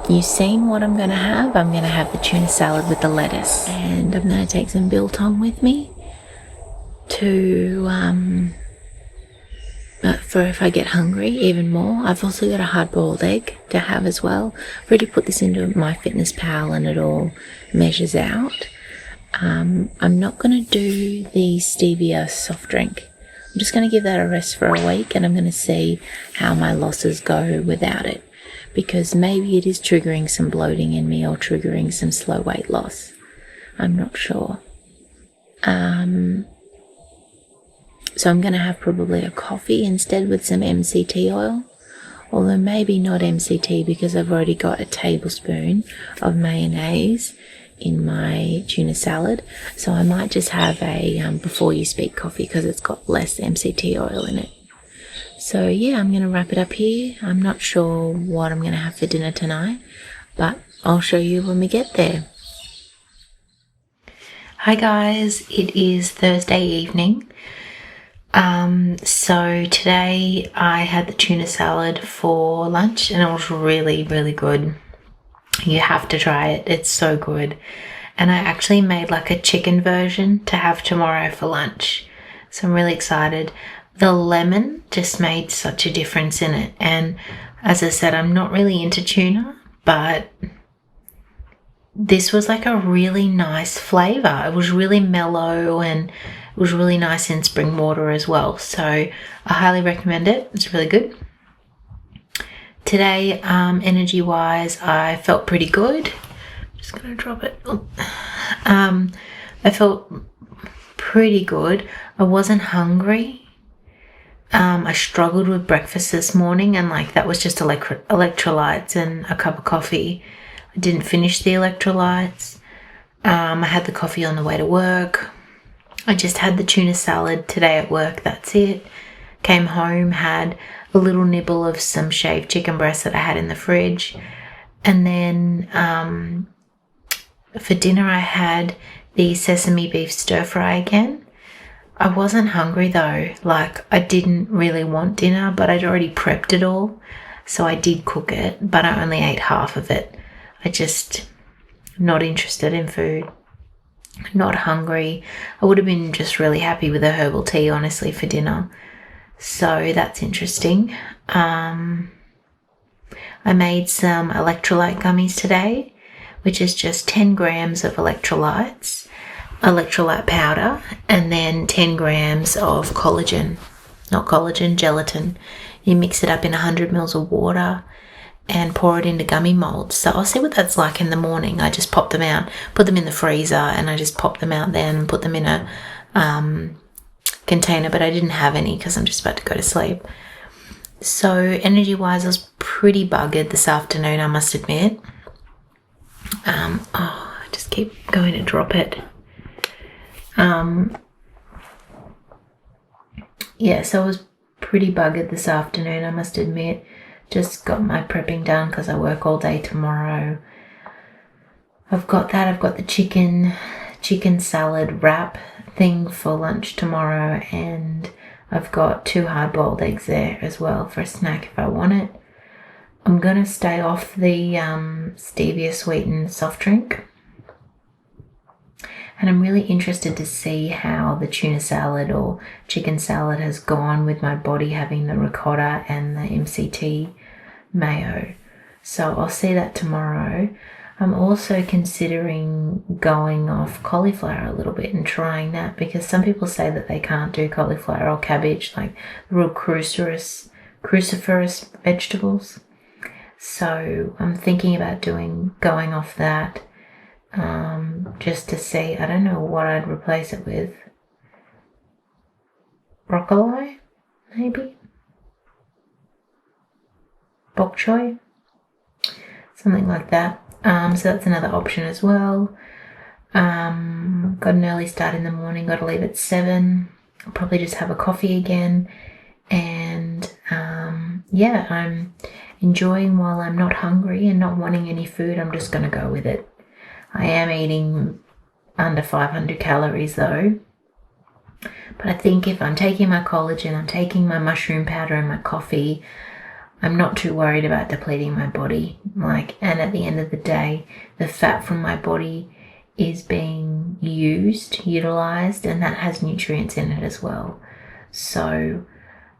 You've seen what I'm going to have. I'm going to have the tuna salad with the lettuce, and I'm going to take some biltong with me for if I get hungry even more. I've also got a hard-boiled egg to have as well. I've already put this into MyFitnessPal and it all measures out. I'm not going to do the stevia soft drink. I'm just going to give that a rest for a week, and I'm going to see how my losses go without it, because maybe it is triggering some bloating in me or triggering some slow weight loss. I'm not sure. So I'm going to have probably a coffee instead with some MCT oil, although maybe not MCT because I've already got a tablespoon of mayonnaise in my tuna salad. So I might just have a before you speak coffee because it's got less MCT oil in it. So yeah, I'm going to wrap it up here. I'm not sure what I'm going to have for dinner tonight, but I'll show you when we get there. Hi guys, it is Thursday evening. So today I had the tuna salad for lunch and it was really, really good. You have to try it. It's so good. And I actually made like a chicken version to have tomorrow for lunch. So I'm really excited. The lemon just made such a difference in it. And as I said, I'm not really into tuna, but this was like a really nice flavor. It was really mellow and it was really nice in spring water as well. So I highly recommend it. It's really good. Today, energy-wise, I felt pretty good. I'm just going to drop it. I felt pretty good. I wasn't hungry. I struggled with breakfast this morning, and like that was just electrolytes and a cup of coffee. I didn't finish the electrolytes. I had the coffee on the way to work. I just had the tuna salad today at work. That's it. Came home, had a little nibble of some shaved chicken breast that I had in the fridge. And then for dinner I had the sesame beef stir-fry again. I wasn't hungry though. Like I didn't really want dinner, but I'd already prepped it all. So I did cook it, but I only ate half of it. I just not interested in food. Not hungry. I would have been just really happy with a herbal tea, honestly, for dinner. So that's interesting. I made some electrolyte gummies today, which is just 10 grams of electrolyte powder, and then 10 grams of gelatin. You mix it up in 100 mils of water and pour it into gummy molds. So I'll see what that's like in the morning. I just pop them out, put them in the freezer, and I just pop them out then and put them in a container, but I didn't have any because I'm just about to go to sleep. So energy-wise, I was pretty buggered this afternoon, I must admit. I just keep going to drop it. So I was pretty buggered this afternoon, I must admit. Just got my prepping done because I work all day tomorrow. I've got that. I've got the chicken salad wrap thing for lunch tomorrow, and I've got 2 hard-boiled eggs there as well for a snack if I want it. I'm going to stay off the stevia sweetened soft drink. And I'm really interested to see how the tuna salad or chicken salad has gone with my body having the ricotta and the MCT mayo. So I'll see that tomorrow. I'm also considering going off cauliflower a little bit and trying that, because some people say that they can't do cauliflower or cabbage, like real cruciferous vegetables. So I'm thinking about going off that, just to see. I don't know what I'd replace it with. Broccoli, maybe? Bok choy? Something like that. So that's another option as well. Got an early start in the morning, got to leave at 7. I'll probably just have a coffee again. And I'm enjoying while I'm not hungry and not wanting any food. I'm just going to go with it. I am eating under 500 calories though. But I think if I'm taking my collagen, I'm taking my mushroom powder and my coffee, I'm not too worried about depleting my body. And at the end of the day, the fat from my body is being utilized, and that has nutrients in it as well. So,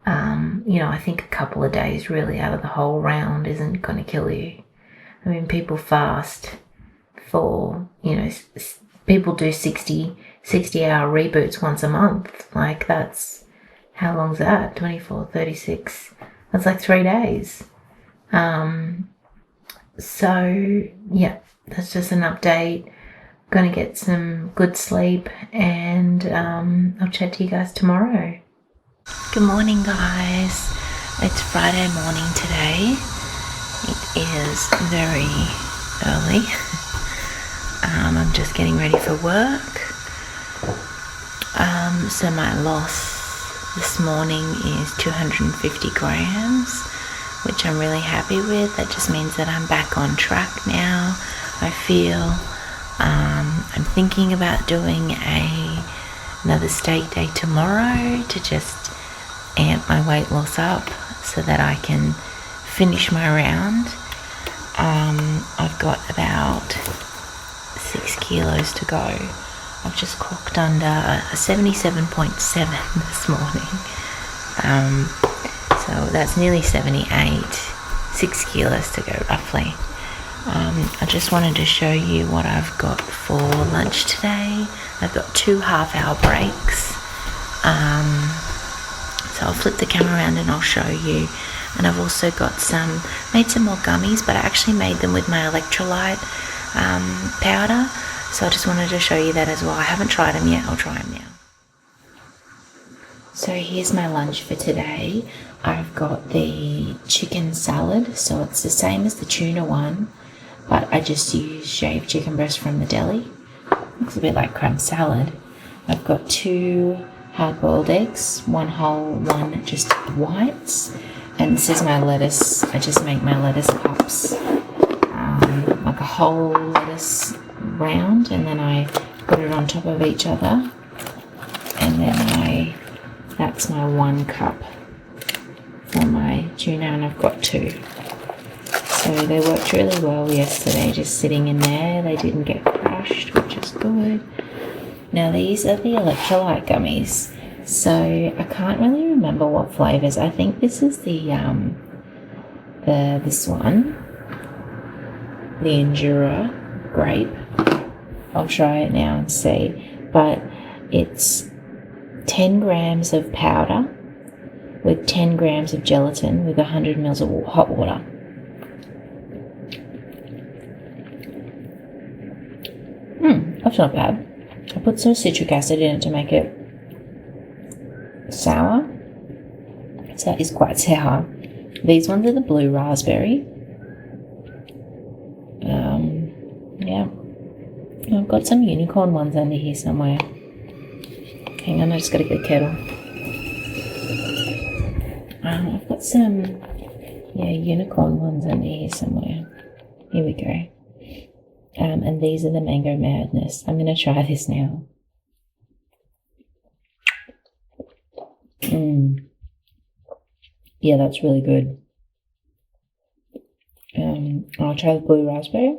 I think a couple of days really out of the whole round isn't going to kill you. I mean, people fast for, people do 60-hour reboots once a month. That's, how long's that? 24, 36. That's like 3 days. So yeah, that's just an update. Gonna get some good sleep, and I'll chat to you guys tomorrow. Good morning, guys. It's Friday morning today. It is very early. I'm just getting ready for work. So my loss this morning is 250 grams, which I'm really happy with. That just means that I'm back on track now. I feel I'm thinking about doing another steak day tomorrow to just amp my weight loss up so that I can finish my round. I've got about 6 kilos to go. I've just clocked under a 77.7 this morning. So that's nearly 78, 6 kilos to go roughly. I just wanted to show you what I've got for lunch today. I've got 2 half-hour breaks. So I'll flip the camera around and I'll show you. And I've also got made some more gummies, but I actually made them with my electrolyte powder. So I just wanted to show you that as well. I haven't tried them yet. I'll try them now. So here's my lunch for today. I've got the chicken salad. So it's the same as the tuna one, but I just use shaved chicken breast from the deli. Looks a bit like crab salad. I've got 2 hard-boiled eggs, 1 whole, 1 just whites. And this is my lettuce. I just make my lettuce cups, like a whole lettuce round, and then I put it on top of each other, and then that's my 1 cup for my tuna, and I've got 2. So they worked really well yesterday, just sitting in there. They didn't get crushed, which is good. Now these are the electrolyte gummies. So I can't really remember what flavors. I think this is this one, the Endura grape. I'll try it now and see. But it's 10 grams of powder with 10 grams of gelatin with 100 mils of hot water. That's not bad. I put some citric acid in it to make it sour. So it is quite sour. These ones are the blue raspberry. Yeah. I've got some unicorn ones under here somewhere. Hang on, I just got to get a kettle. I've got some, unicorn ones under here somewhere. Here we go. And these are the Mango Madness. I'm going to try this now. Yeah, that's really good. I'll try the blue raspberry.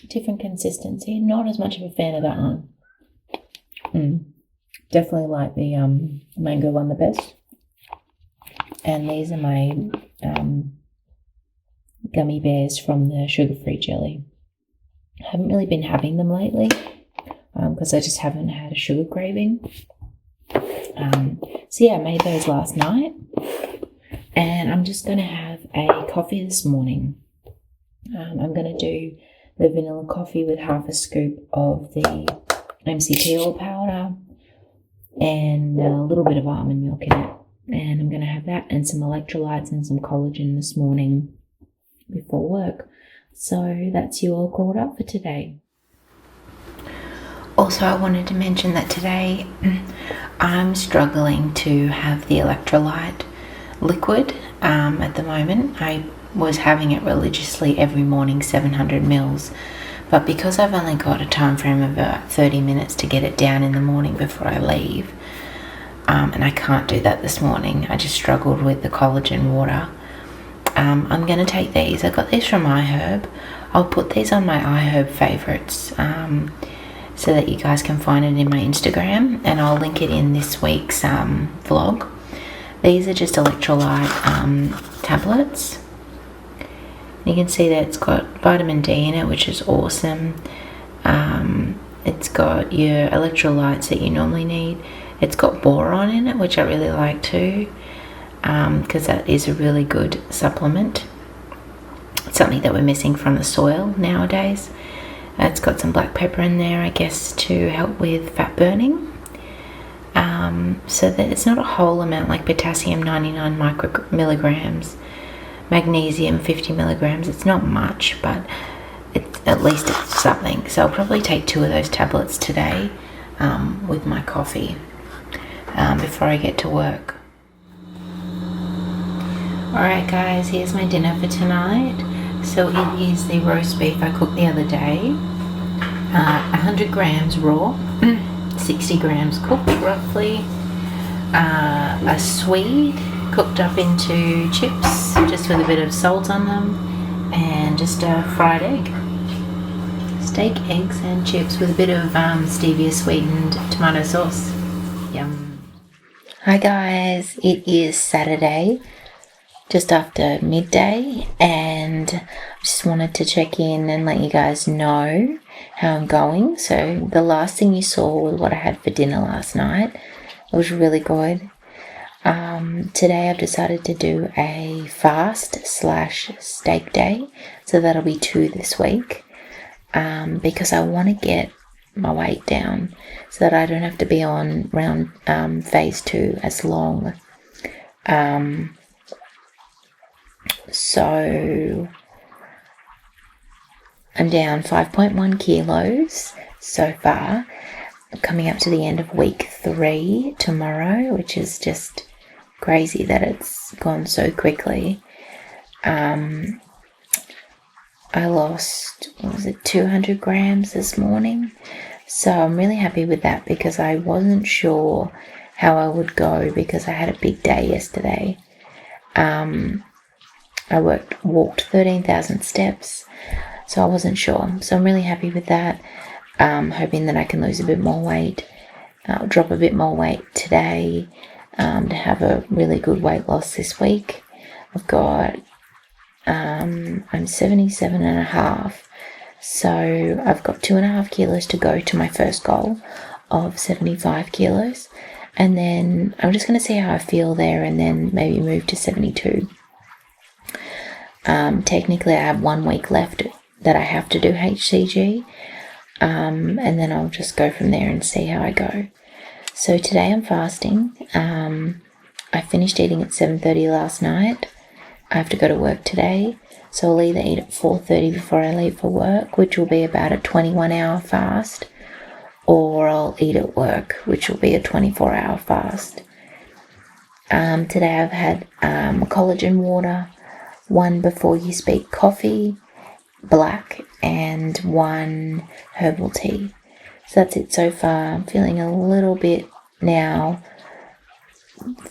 Different consistency. Not as much of a fan of that one. Definitely like the mango one the best. and these are my gummy bears from the sugar-free jelly. I haven't really been having them lately because I just haven't had a sugar craving. So yeah, I made those last night, and I'm just going to have a coffee this morning. I'm going to do the vanilla coffee with half a scoop of the MCT oil powder and a little bit of almond milk in it. And I'm going to have that and some electrolytes and some collagen this morning before work. So that's you all caught up for today. Also, I wanted to mention that today I'm struggling to have the electrolyte liquid at the moment. I was having it religiously every morning, 700 mils. But because I've only got a time frame of about 30 minutes to get it down in the morning before I leave, and I can't do that this morning, I just struggled with the collagen water. I'm going to take these. I got these from iHerb. I'll put these on my iHerb favorites so that you guys can find it in my Instagram, and I'll link it in this week's vlog. These are just electrolyte tablets. You can see that it's got vitamin D in it, which is awesome. It's got your electrolytes that you normally need. It's got boron in it, which I really like too, because that is a really good supplement. It's something that we're missing from the soil nowadays. It's got some black pepper in there, I guess, to help with fat burning. So that it's not a whole amount, like potassium 99 milligrams, magnesium 50 milligrams. It's not much, but at least it's something. So I'll probably take 2 of those tablets today with my coffee before I get to work. Alright guys, here's my dinner for tonight. So it is the roast beef I cooked the other day. 100 grams raw, 60 grams cooked roughly. A Swede cooked up into chips, just with a bit of salt on them, and just a fried egg. Steak, eggs and chips with a bit of stevia sweetened tomato sauce. Yum. Hi guys, it is Saturday, just after midday, and I just wanted to check in and let you guys know how I'm going. So the last thing you saw was what I had for dinner last night. It was really good. Today I've decided to do a fast/steak day, so that'll be 2 this week, because I want to get my weight down so that I don't have to be on round phase 2 as long. So I'm down 5.1 kilos so far. I'm coming up to the end of week 3 tomorrow, which is just crazy that it's gone so quickly. I lost, 200 grams this morning. So I'm really happy with that, because I wasn't sure how I would go because I had a big day yesterday. I walked 13,000 steps, so I wasn't sure. So I'm really happy with that. Hoping that I can lose a bit more weight, drop a bit more weight today, to have a really good weight loss this week. I've got, I'm 77.5, so I've got 2.5 kilos to go to my first goal of 75 kilos, and then I'm just going to see how I feel there, and then maybe move to 72. Technically I have 1 week left that I have to do HCG, and then I'll just go from there and see how I go. So today I'm fasting. I finished eating at 7:30 last night. I have to go to work today, so I'll either eat at 4:30 before I leave for work, which will be about a 21-hour fast, or I'll eat at work, which will be a 24-hour fast. Today I've had collagen water, 1 before you speak coffee, black, and 1 herbal tea. So that's it so far. I'm feeling a little bit now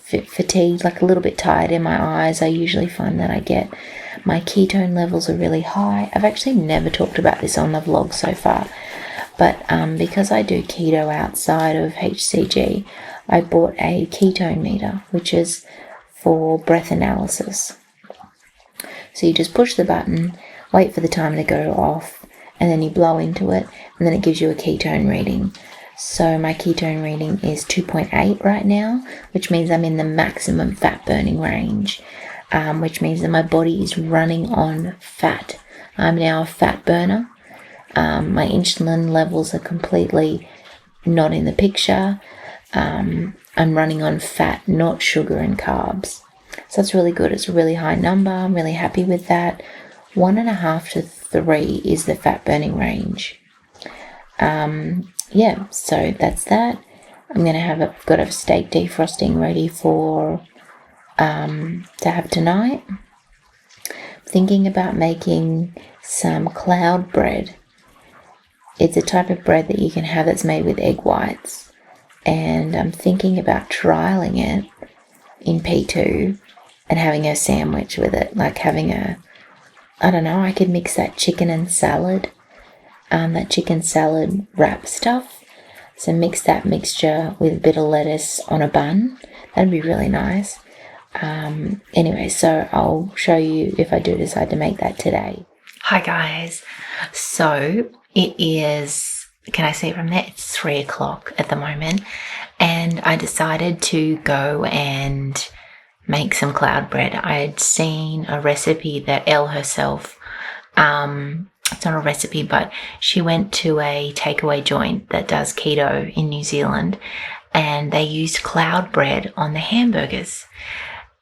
fatigued, like a little bit tired in my eyes. I usually find that I get my ketone levels are really high. I've actually never talked about this on the vlog so far, but because I do keto outside of HCG, I bought a ketone meter, which is for breath analysis. So you just push the button, wait for the timer to go off, and then you blow into it, and then it gives you a ketone reading. So my ketone reading is 2.8 right now, which means I'm in the maximum fat burning range, which means that my body is running on fat. I'm now a fat burner. My insulin levels are completely not in the picture. I'm running on fat, not sugar and carbs. So that's really good. It's a really high number. I'm really happy with that. 1.5 to 3 is the fat burning range. Yeah, so that's that. I'm gonna have got a steak defrosting ready for to have tonight. Thinking about making some cloud bread. It's a type of bread that you can have that's made with egg whites, and I'm thinking about trialing it in P2 and having a sandwich with it, like having I don't know, I could mix that chicken and salad, that chicken salad wrap stuff. So mix that mixture with a bit of lettuce on a bun. That'd be really nice. Anyway, so I'll show you if I do decide to make that today. Hi guys. So it is, can I see it from there? It's 3 o'clock at the moment. And I decided to go and make some cloud bread. I had seen a recipe that Elle herself, it's not a recipe, but she went to a takeaway joint that does keto in New Zealand, and they used cloud bread on the hamburgers.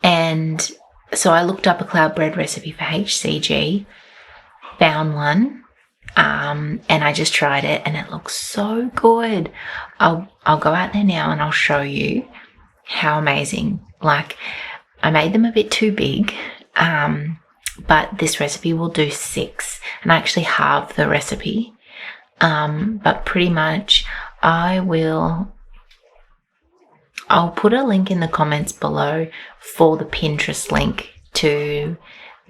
And so I looked up a cloud bread recipe for HCG, found one, and I just tried it, and it looks so good. I'll go out there now and I'll show you how amazing. Like, I made them a bit too big, but this recipe will do 6, and I actually halved the recipe. But pretty much I'll put a link in the comments below for the Pinterest link to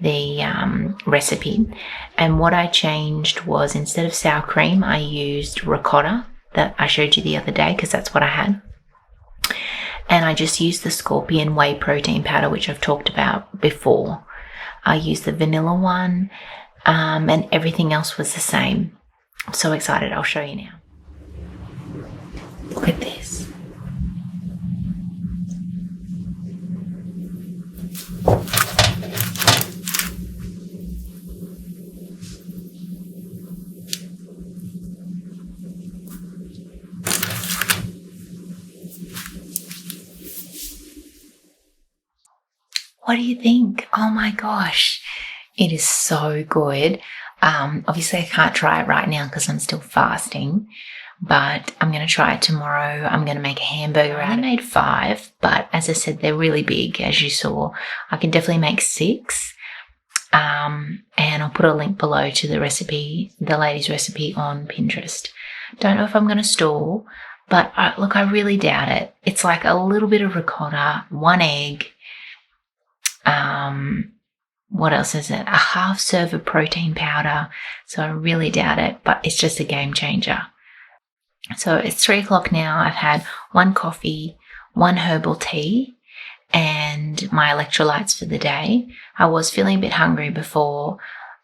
the recipe. And what I changed was, instead of sour cream, I used ricotta that I showed you the other day, because that's what I had. And I just used the Scorpion whey protein powder, which I've talked about before. I used the vanilla one, and everything else was the same. I'm so excited. I'll show you now. Look at this. What do you think? Oh my gosh, it is so good. Obviously I can't try it right now because I'm still fasting, but I'm going to try it tomorrow. I'm going to make a hamburger out of it. I made 5, but as I said, they're really big, as you saw. I can definitely make 6. And I'll put a link below to the recipe, the lady's recipe on Pinterest. Don't know if I'm going to store, but look, I really doubt it. It's like a little bit of ricotta, 1 egg, what else is it? A half serve of protein powder. So I really doubt it, but it's just a game changer. So it's 3 o'clock now. I've had 1 coffee, 1 herbal tea, and my electrolytes for the day. I was feeling a bit hungry before.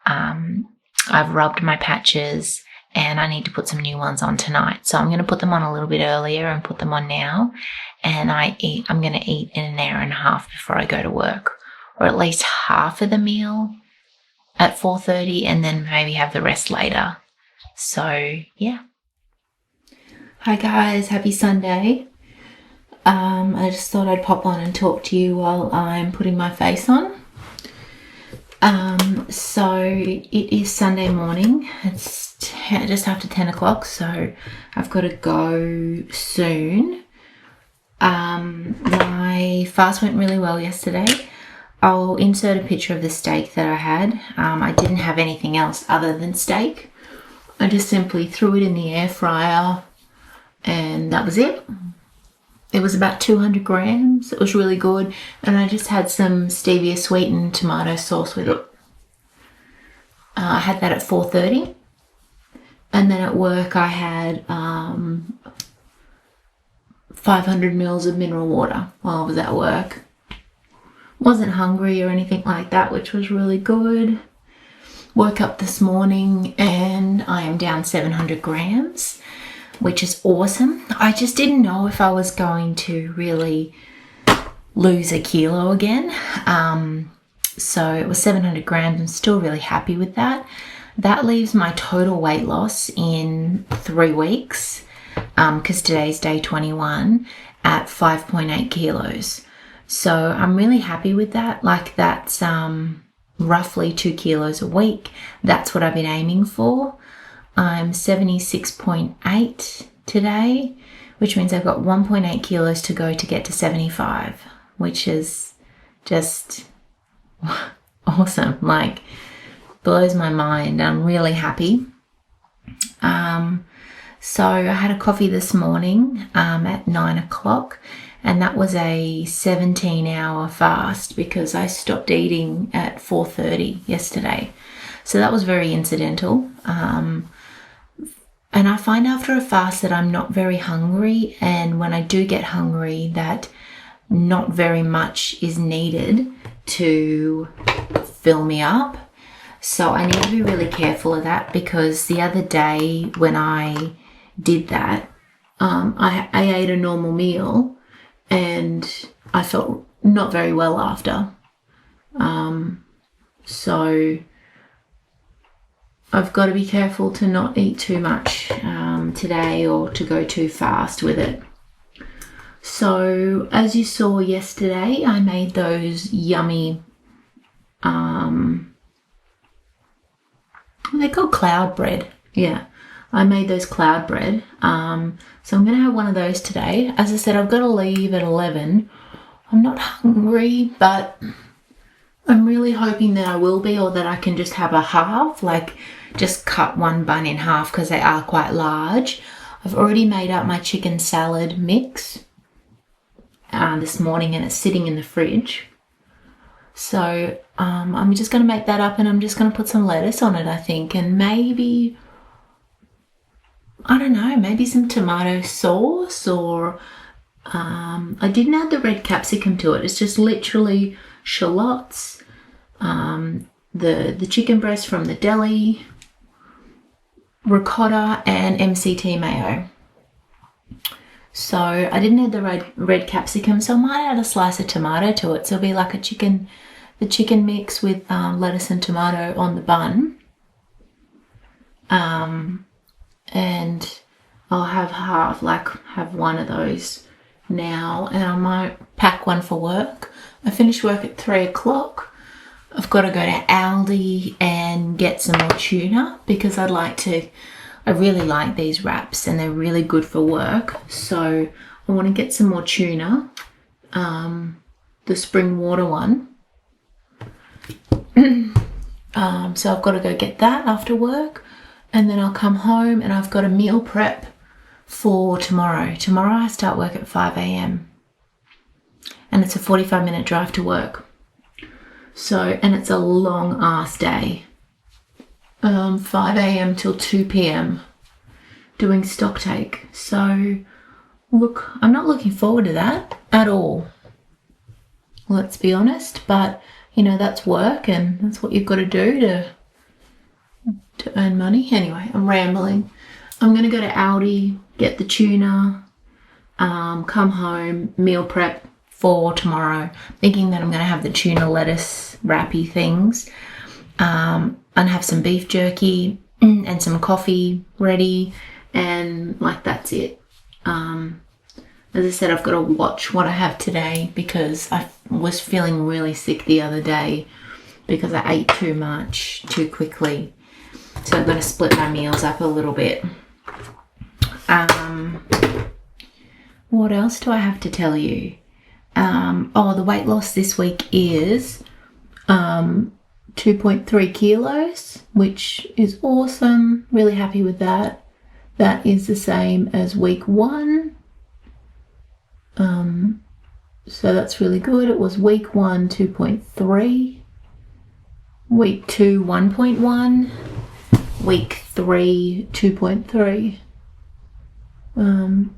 I've rubbed my patches, and I need to put some new ones on tonight. So I'm going to put them on a little bit earlier and put them on now. And I'm going to eat in an hour and a half before I go to work, or at least half of the meal at 4:30, and then maybe have the rest later. So yeah. Hi guys, happy Sunday. I just thought I'd pop on and talk to you while I'm putting my face on. So it is Sunday morning. It's just after 10 o'clock, so I've got to go soon. My fast went really well yesterday. I'll insert a picture of the steak that I had. I didn't have anything else other than steak. I just simply threw it in the air fryer, and that was it. It was about 200 grams. It was really good. And I just had some stevia sweetened tomato sauce with it. I had that at 4:30. And then at work I had 500 mils of mineral water while I was at work. Wasn't hungry or anything like that, which was really good. Woke up this morning and I am down 700 grams, which is awesome. I just didn't know if I was going to really lose a kilo again. So it was 700 grams. I'm still really happy with that. That leaves my total weight loss in 3 weeks, because today's day 21, at 5.8 kilos. So I'm really happy with that. Like, that's roughly 2 kilos a week. That's what I've been aiming for. I'm 76.8 today, which means I've got 1.8 kilos to go to get to 75, which is just awesome. Like, blows my mind. I'm really happy. So I had a coffee this morning at 9 o'clock, and that was a 17-hour fast because I stopped eating at 4:30 yesterday. So that was very incidental. And I find after a fast that I'm not very hungry, and when I do get hungry, that not very much is needed to fill me up. So I need to be really careful of that, because the other day when I did that, I ate a normal meal and I felt not very well after. So I've got to be careful to not eat too much today, or to go too fast with it. So as you saw yesterday, I made those yummy, they're called cloud bread. Yeah, I made those cloud bread. So I'm going to have one of those today. As I said, I've got to leave at 11. I'm not hungry, but I'm really hoping that I will be, or that I can just have a half, like just cut one bun in half, because they are quite large. I've already made up my chicken salad mix this morning, and it's sitting in the fridge. So I'm just going to make that up, and I'm just going to put some lettuce on it, I think, and maybe, I don't know, maybe some tomato sauce, or I didn't add the red capsicum to it. It's just literally shallots, the chicken breast from the deli, ricotta, and MCT mayo. So I didn't add the red capsicum, so I might add a slice of tomato to it. So it'll be like the chicken mix with lettuce and tomato on the bun. And I'll have one of those now, and I might pack one for work. I finish work at 3 o'clock. I've got to go to Aldi and get some more tuna, because I really like these wraps, and they're really good for work. So I want to get some more tuna, the spring water one. So I've got to go get that after work, and then I'll come home and I've got a meal prep for tomorrow. Tomorrow I start work at 5 a.m. and it's a 45-minute drive to work. So, and it's a long ass day. 5 a.m. till 2 p.m. doing stock take. So look, I'm not looking forward to that at all. Let's be honest, but you know, that's work, and that's what you've got to do to earn money. Anyway, I'm rambling. I'm going to go to Aldi, get the tuna, come home, meal prep for tomorrow, thinking that I'm going to have the tuna lettuce wrappy things, and have some beef jerky and some coffee ready, and like that's it. As I said, I've got to watch what I have today, because I was feeling really sick the other day because I ate too much too quickly. So I'm going to split my meals up a little bit. What else do I have to tell you? The weight loss this week is 2.3 kilos, which is awesome. Really happy with that. That is the same as week 1. So that's really good. It was week 1, 2.3. Week 2, 1.1. Week 3, 2.3.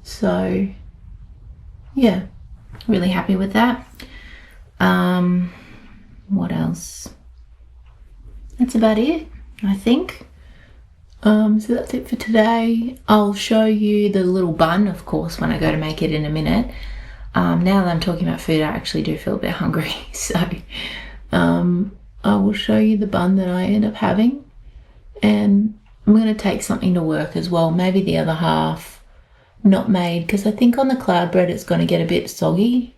So yeah, really happy with that. What else? That's about it, I think. So that's it for today. I'll show you the little bun, of course, when I go to make it in a minute. Now that I'm talking about food, I actually do feel a bit hungry. So I will show you the bun that I end up having. And I'm going to take something to work as well. Maybe the other half not made, because I think on the cloud bread it's going to get a bit soggy.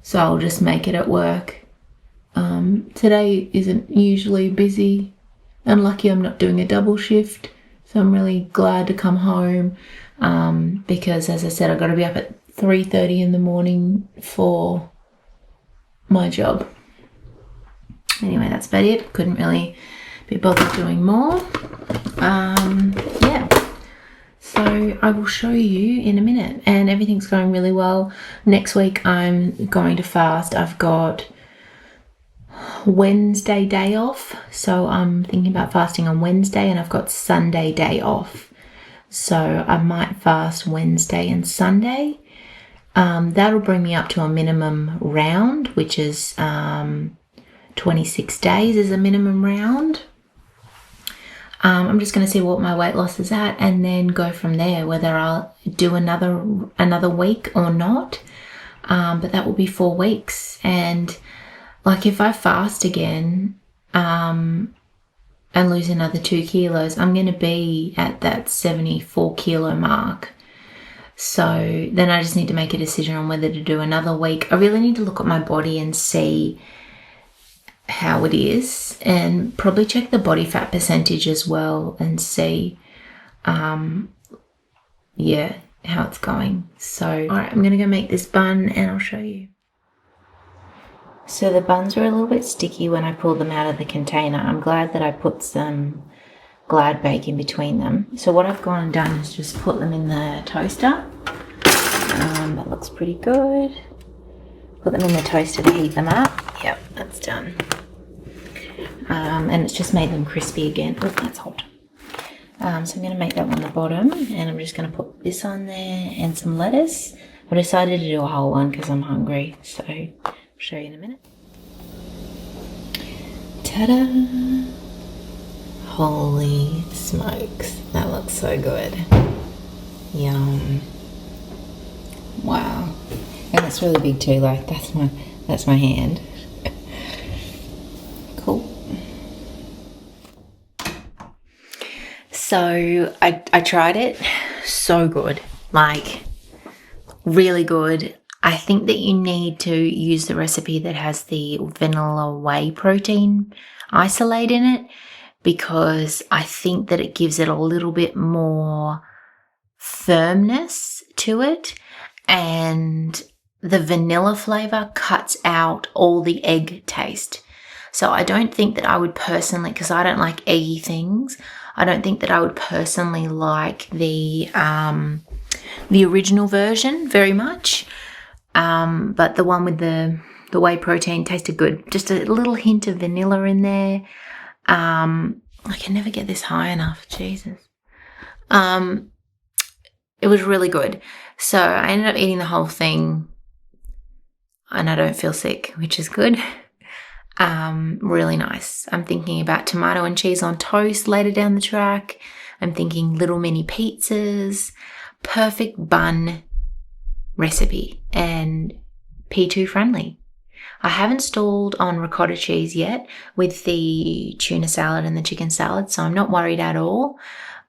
So I'll just make it at work. Today isn't usually busy. I'm lucky I'm not doing a double shift, so I'm really glad to come home because, as I said, I've got to be up at 3:30 in the morning for my job. Anyway, that's about it. Couldn't really be bothered doing more. Yeah. So I will show you in a minute, and everything's going really well. Next week I'm going to fast. I've got Wednesday day off, so I'm thinking about fasting on Wednesday, and I've got Sunday day off, so I might fast Wednesday and Sunday. That'll bring me up to a minimum round, which is 26 days is a minimum round. I'm just going to see what my weight loss is at and then go from there, whether I'll do another week or not. But that will be 4 weeks, and like if I fast again and lose another 2 kilos, I'm going to be at that 74 kilo mark. So then I just need to make a decision on whether to do another week. I really need to look at my body and see how it is, and probably check the body fat percentage as well and see how it's going. So all right, I'm going to go make this bun and I'll show you. So the buns were a little bit sticky when I pulled them out of the container. I'm glad that I put some Glad bake in between them. So what I've gone and done is just put them in the toaster. That looks pretty good. Put them in the toaster to heat them up. Yep, that's done. And it's just made them crispy again. Oh, that's hot. So I'm going to make that on the bottom, and I'm just going to put this on there and some lettuce. I decided to do a whole one because I'm hungry, so I'll show you in a minute. Ta-da! Holy smokes, that looks so good. Yum. Wow. And it's really big too, like that's my hand. Cool. So I tried it. So good. Like really good. I think that you need to use the recipe that has the vanilla whey protein isolate in it, because I think that it gives it a little bit more firmness to it, and the vanilla flavor cuts out all the egg taste. So I don't think that I would personally, because I don't like eggy things, I don't think that I would personally like the original version very much. But the one with the whey protein tasted good. Just a little hint of vanilla in there. I can never get this high enough. Jesus. It was really good. So I ended up eating the whole thing, and I don't feel sick, which is good. Really nice. I'm thinking about tomato and cheese on toast later down the track. I'm thinking little mini pizzas. Perfect bun recipe and P2 friendly. I haven't stalled on ricotta cheese yet with the tuna salad and the chicken salad, so I'm not worried at all.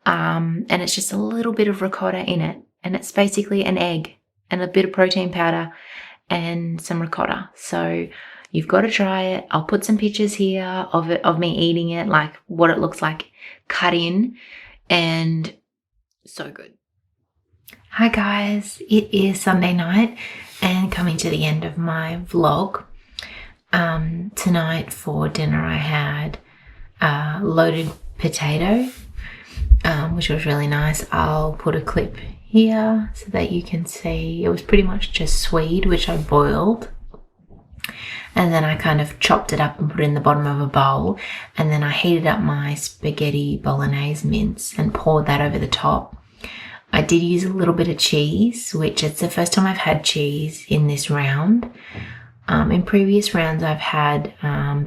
And it's just a little bit of ricotta in it, and it's basically an egg and a bit of protein powder and some ricotta. So you've got to try it. I'll put some pictures here of me eating it, like what it looks like cut in, and so good. Hi guys, it is Sunday night and coming to the end of my vlog. Tonight for dinner I had loaded potato, which was really nice. I'll put a clip here so that you can see. It was pretty much just swede, which I boiled, and then I kind of chopped it up and put it in the bottom of a bowl, and then I heated up my spaghetti bolognese mince and poured that over the top. I did use a little bit of cheese, which it's the first time I've had cheese in this round. In previous rounds, I've had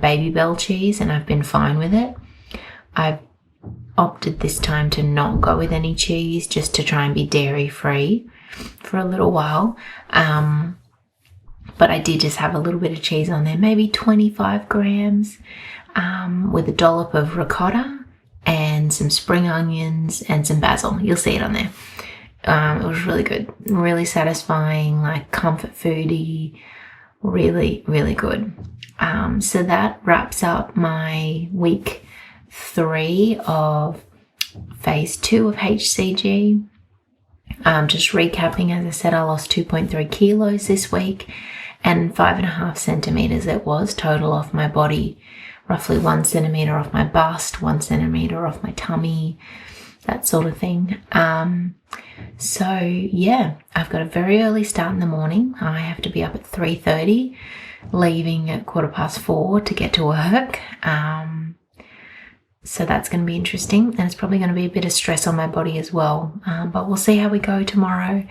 Baby Bell cheese and I've been fine with it. I've opted this time to not go with any cheese, just to try and be dairy free for a little while. But I did just have a little bit of cheese on there, maybe 25 grams, with a dollop of ricotta and some spring onions and some basil. You'll see it on there. It was really good, really satisfying, like comfort foody, really, really good. So that wraps up my week 3 of phase 2 of HCG. Just recapping, as I said, I lost 2.3 kilos this week and 5.5 centimeters it was total off my body, roughly 1 centimeter off my bust, 1 centimeter off my tummy, that sort of thing. So yeah, I've got a very early start in the morning. I have to be up at 3:30, leaving at 4:15 to get to work. So that's going to be interesting, and it's probably going to be a bit of stress on my body as well. But we'll see how we go tomorrow.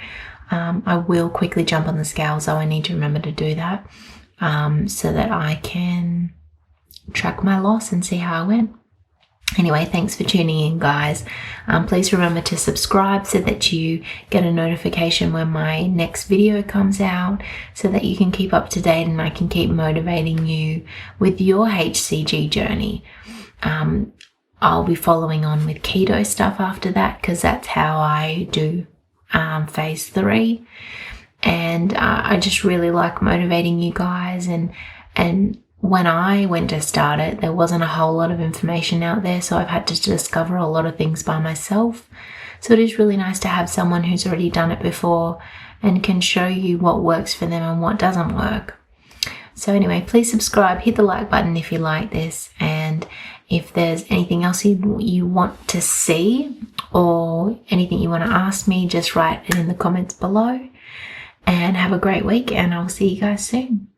I will quickly jump on the scales, though I need to remember to do that, so that I can track my loss and see how I went. Anyway, thanks for tuning in, guys. Please remember to subscribe so that you get a notification when my next video comes out, so that you can keep up to date and I can keep motivating you with your HCG journey. I'll be following on with keto stuff after that, because that's how I do phase 3. And I just really like motivating you guys. And when I went to start it, there wasn't a whole lot of information out there, so I've had to discover a lot of things by myself. So it is really nice to have someone who's already done it before and can show you what works for them and what doesn't work. So anyway, please subscribe, hit the like button if you like this, and if there's anything else you want to see or anything you want to ask me, just write it in the comments below. And have a great week, and I'll see you guys soon.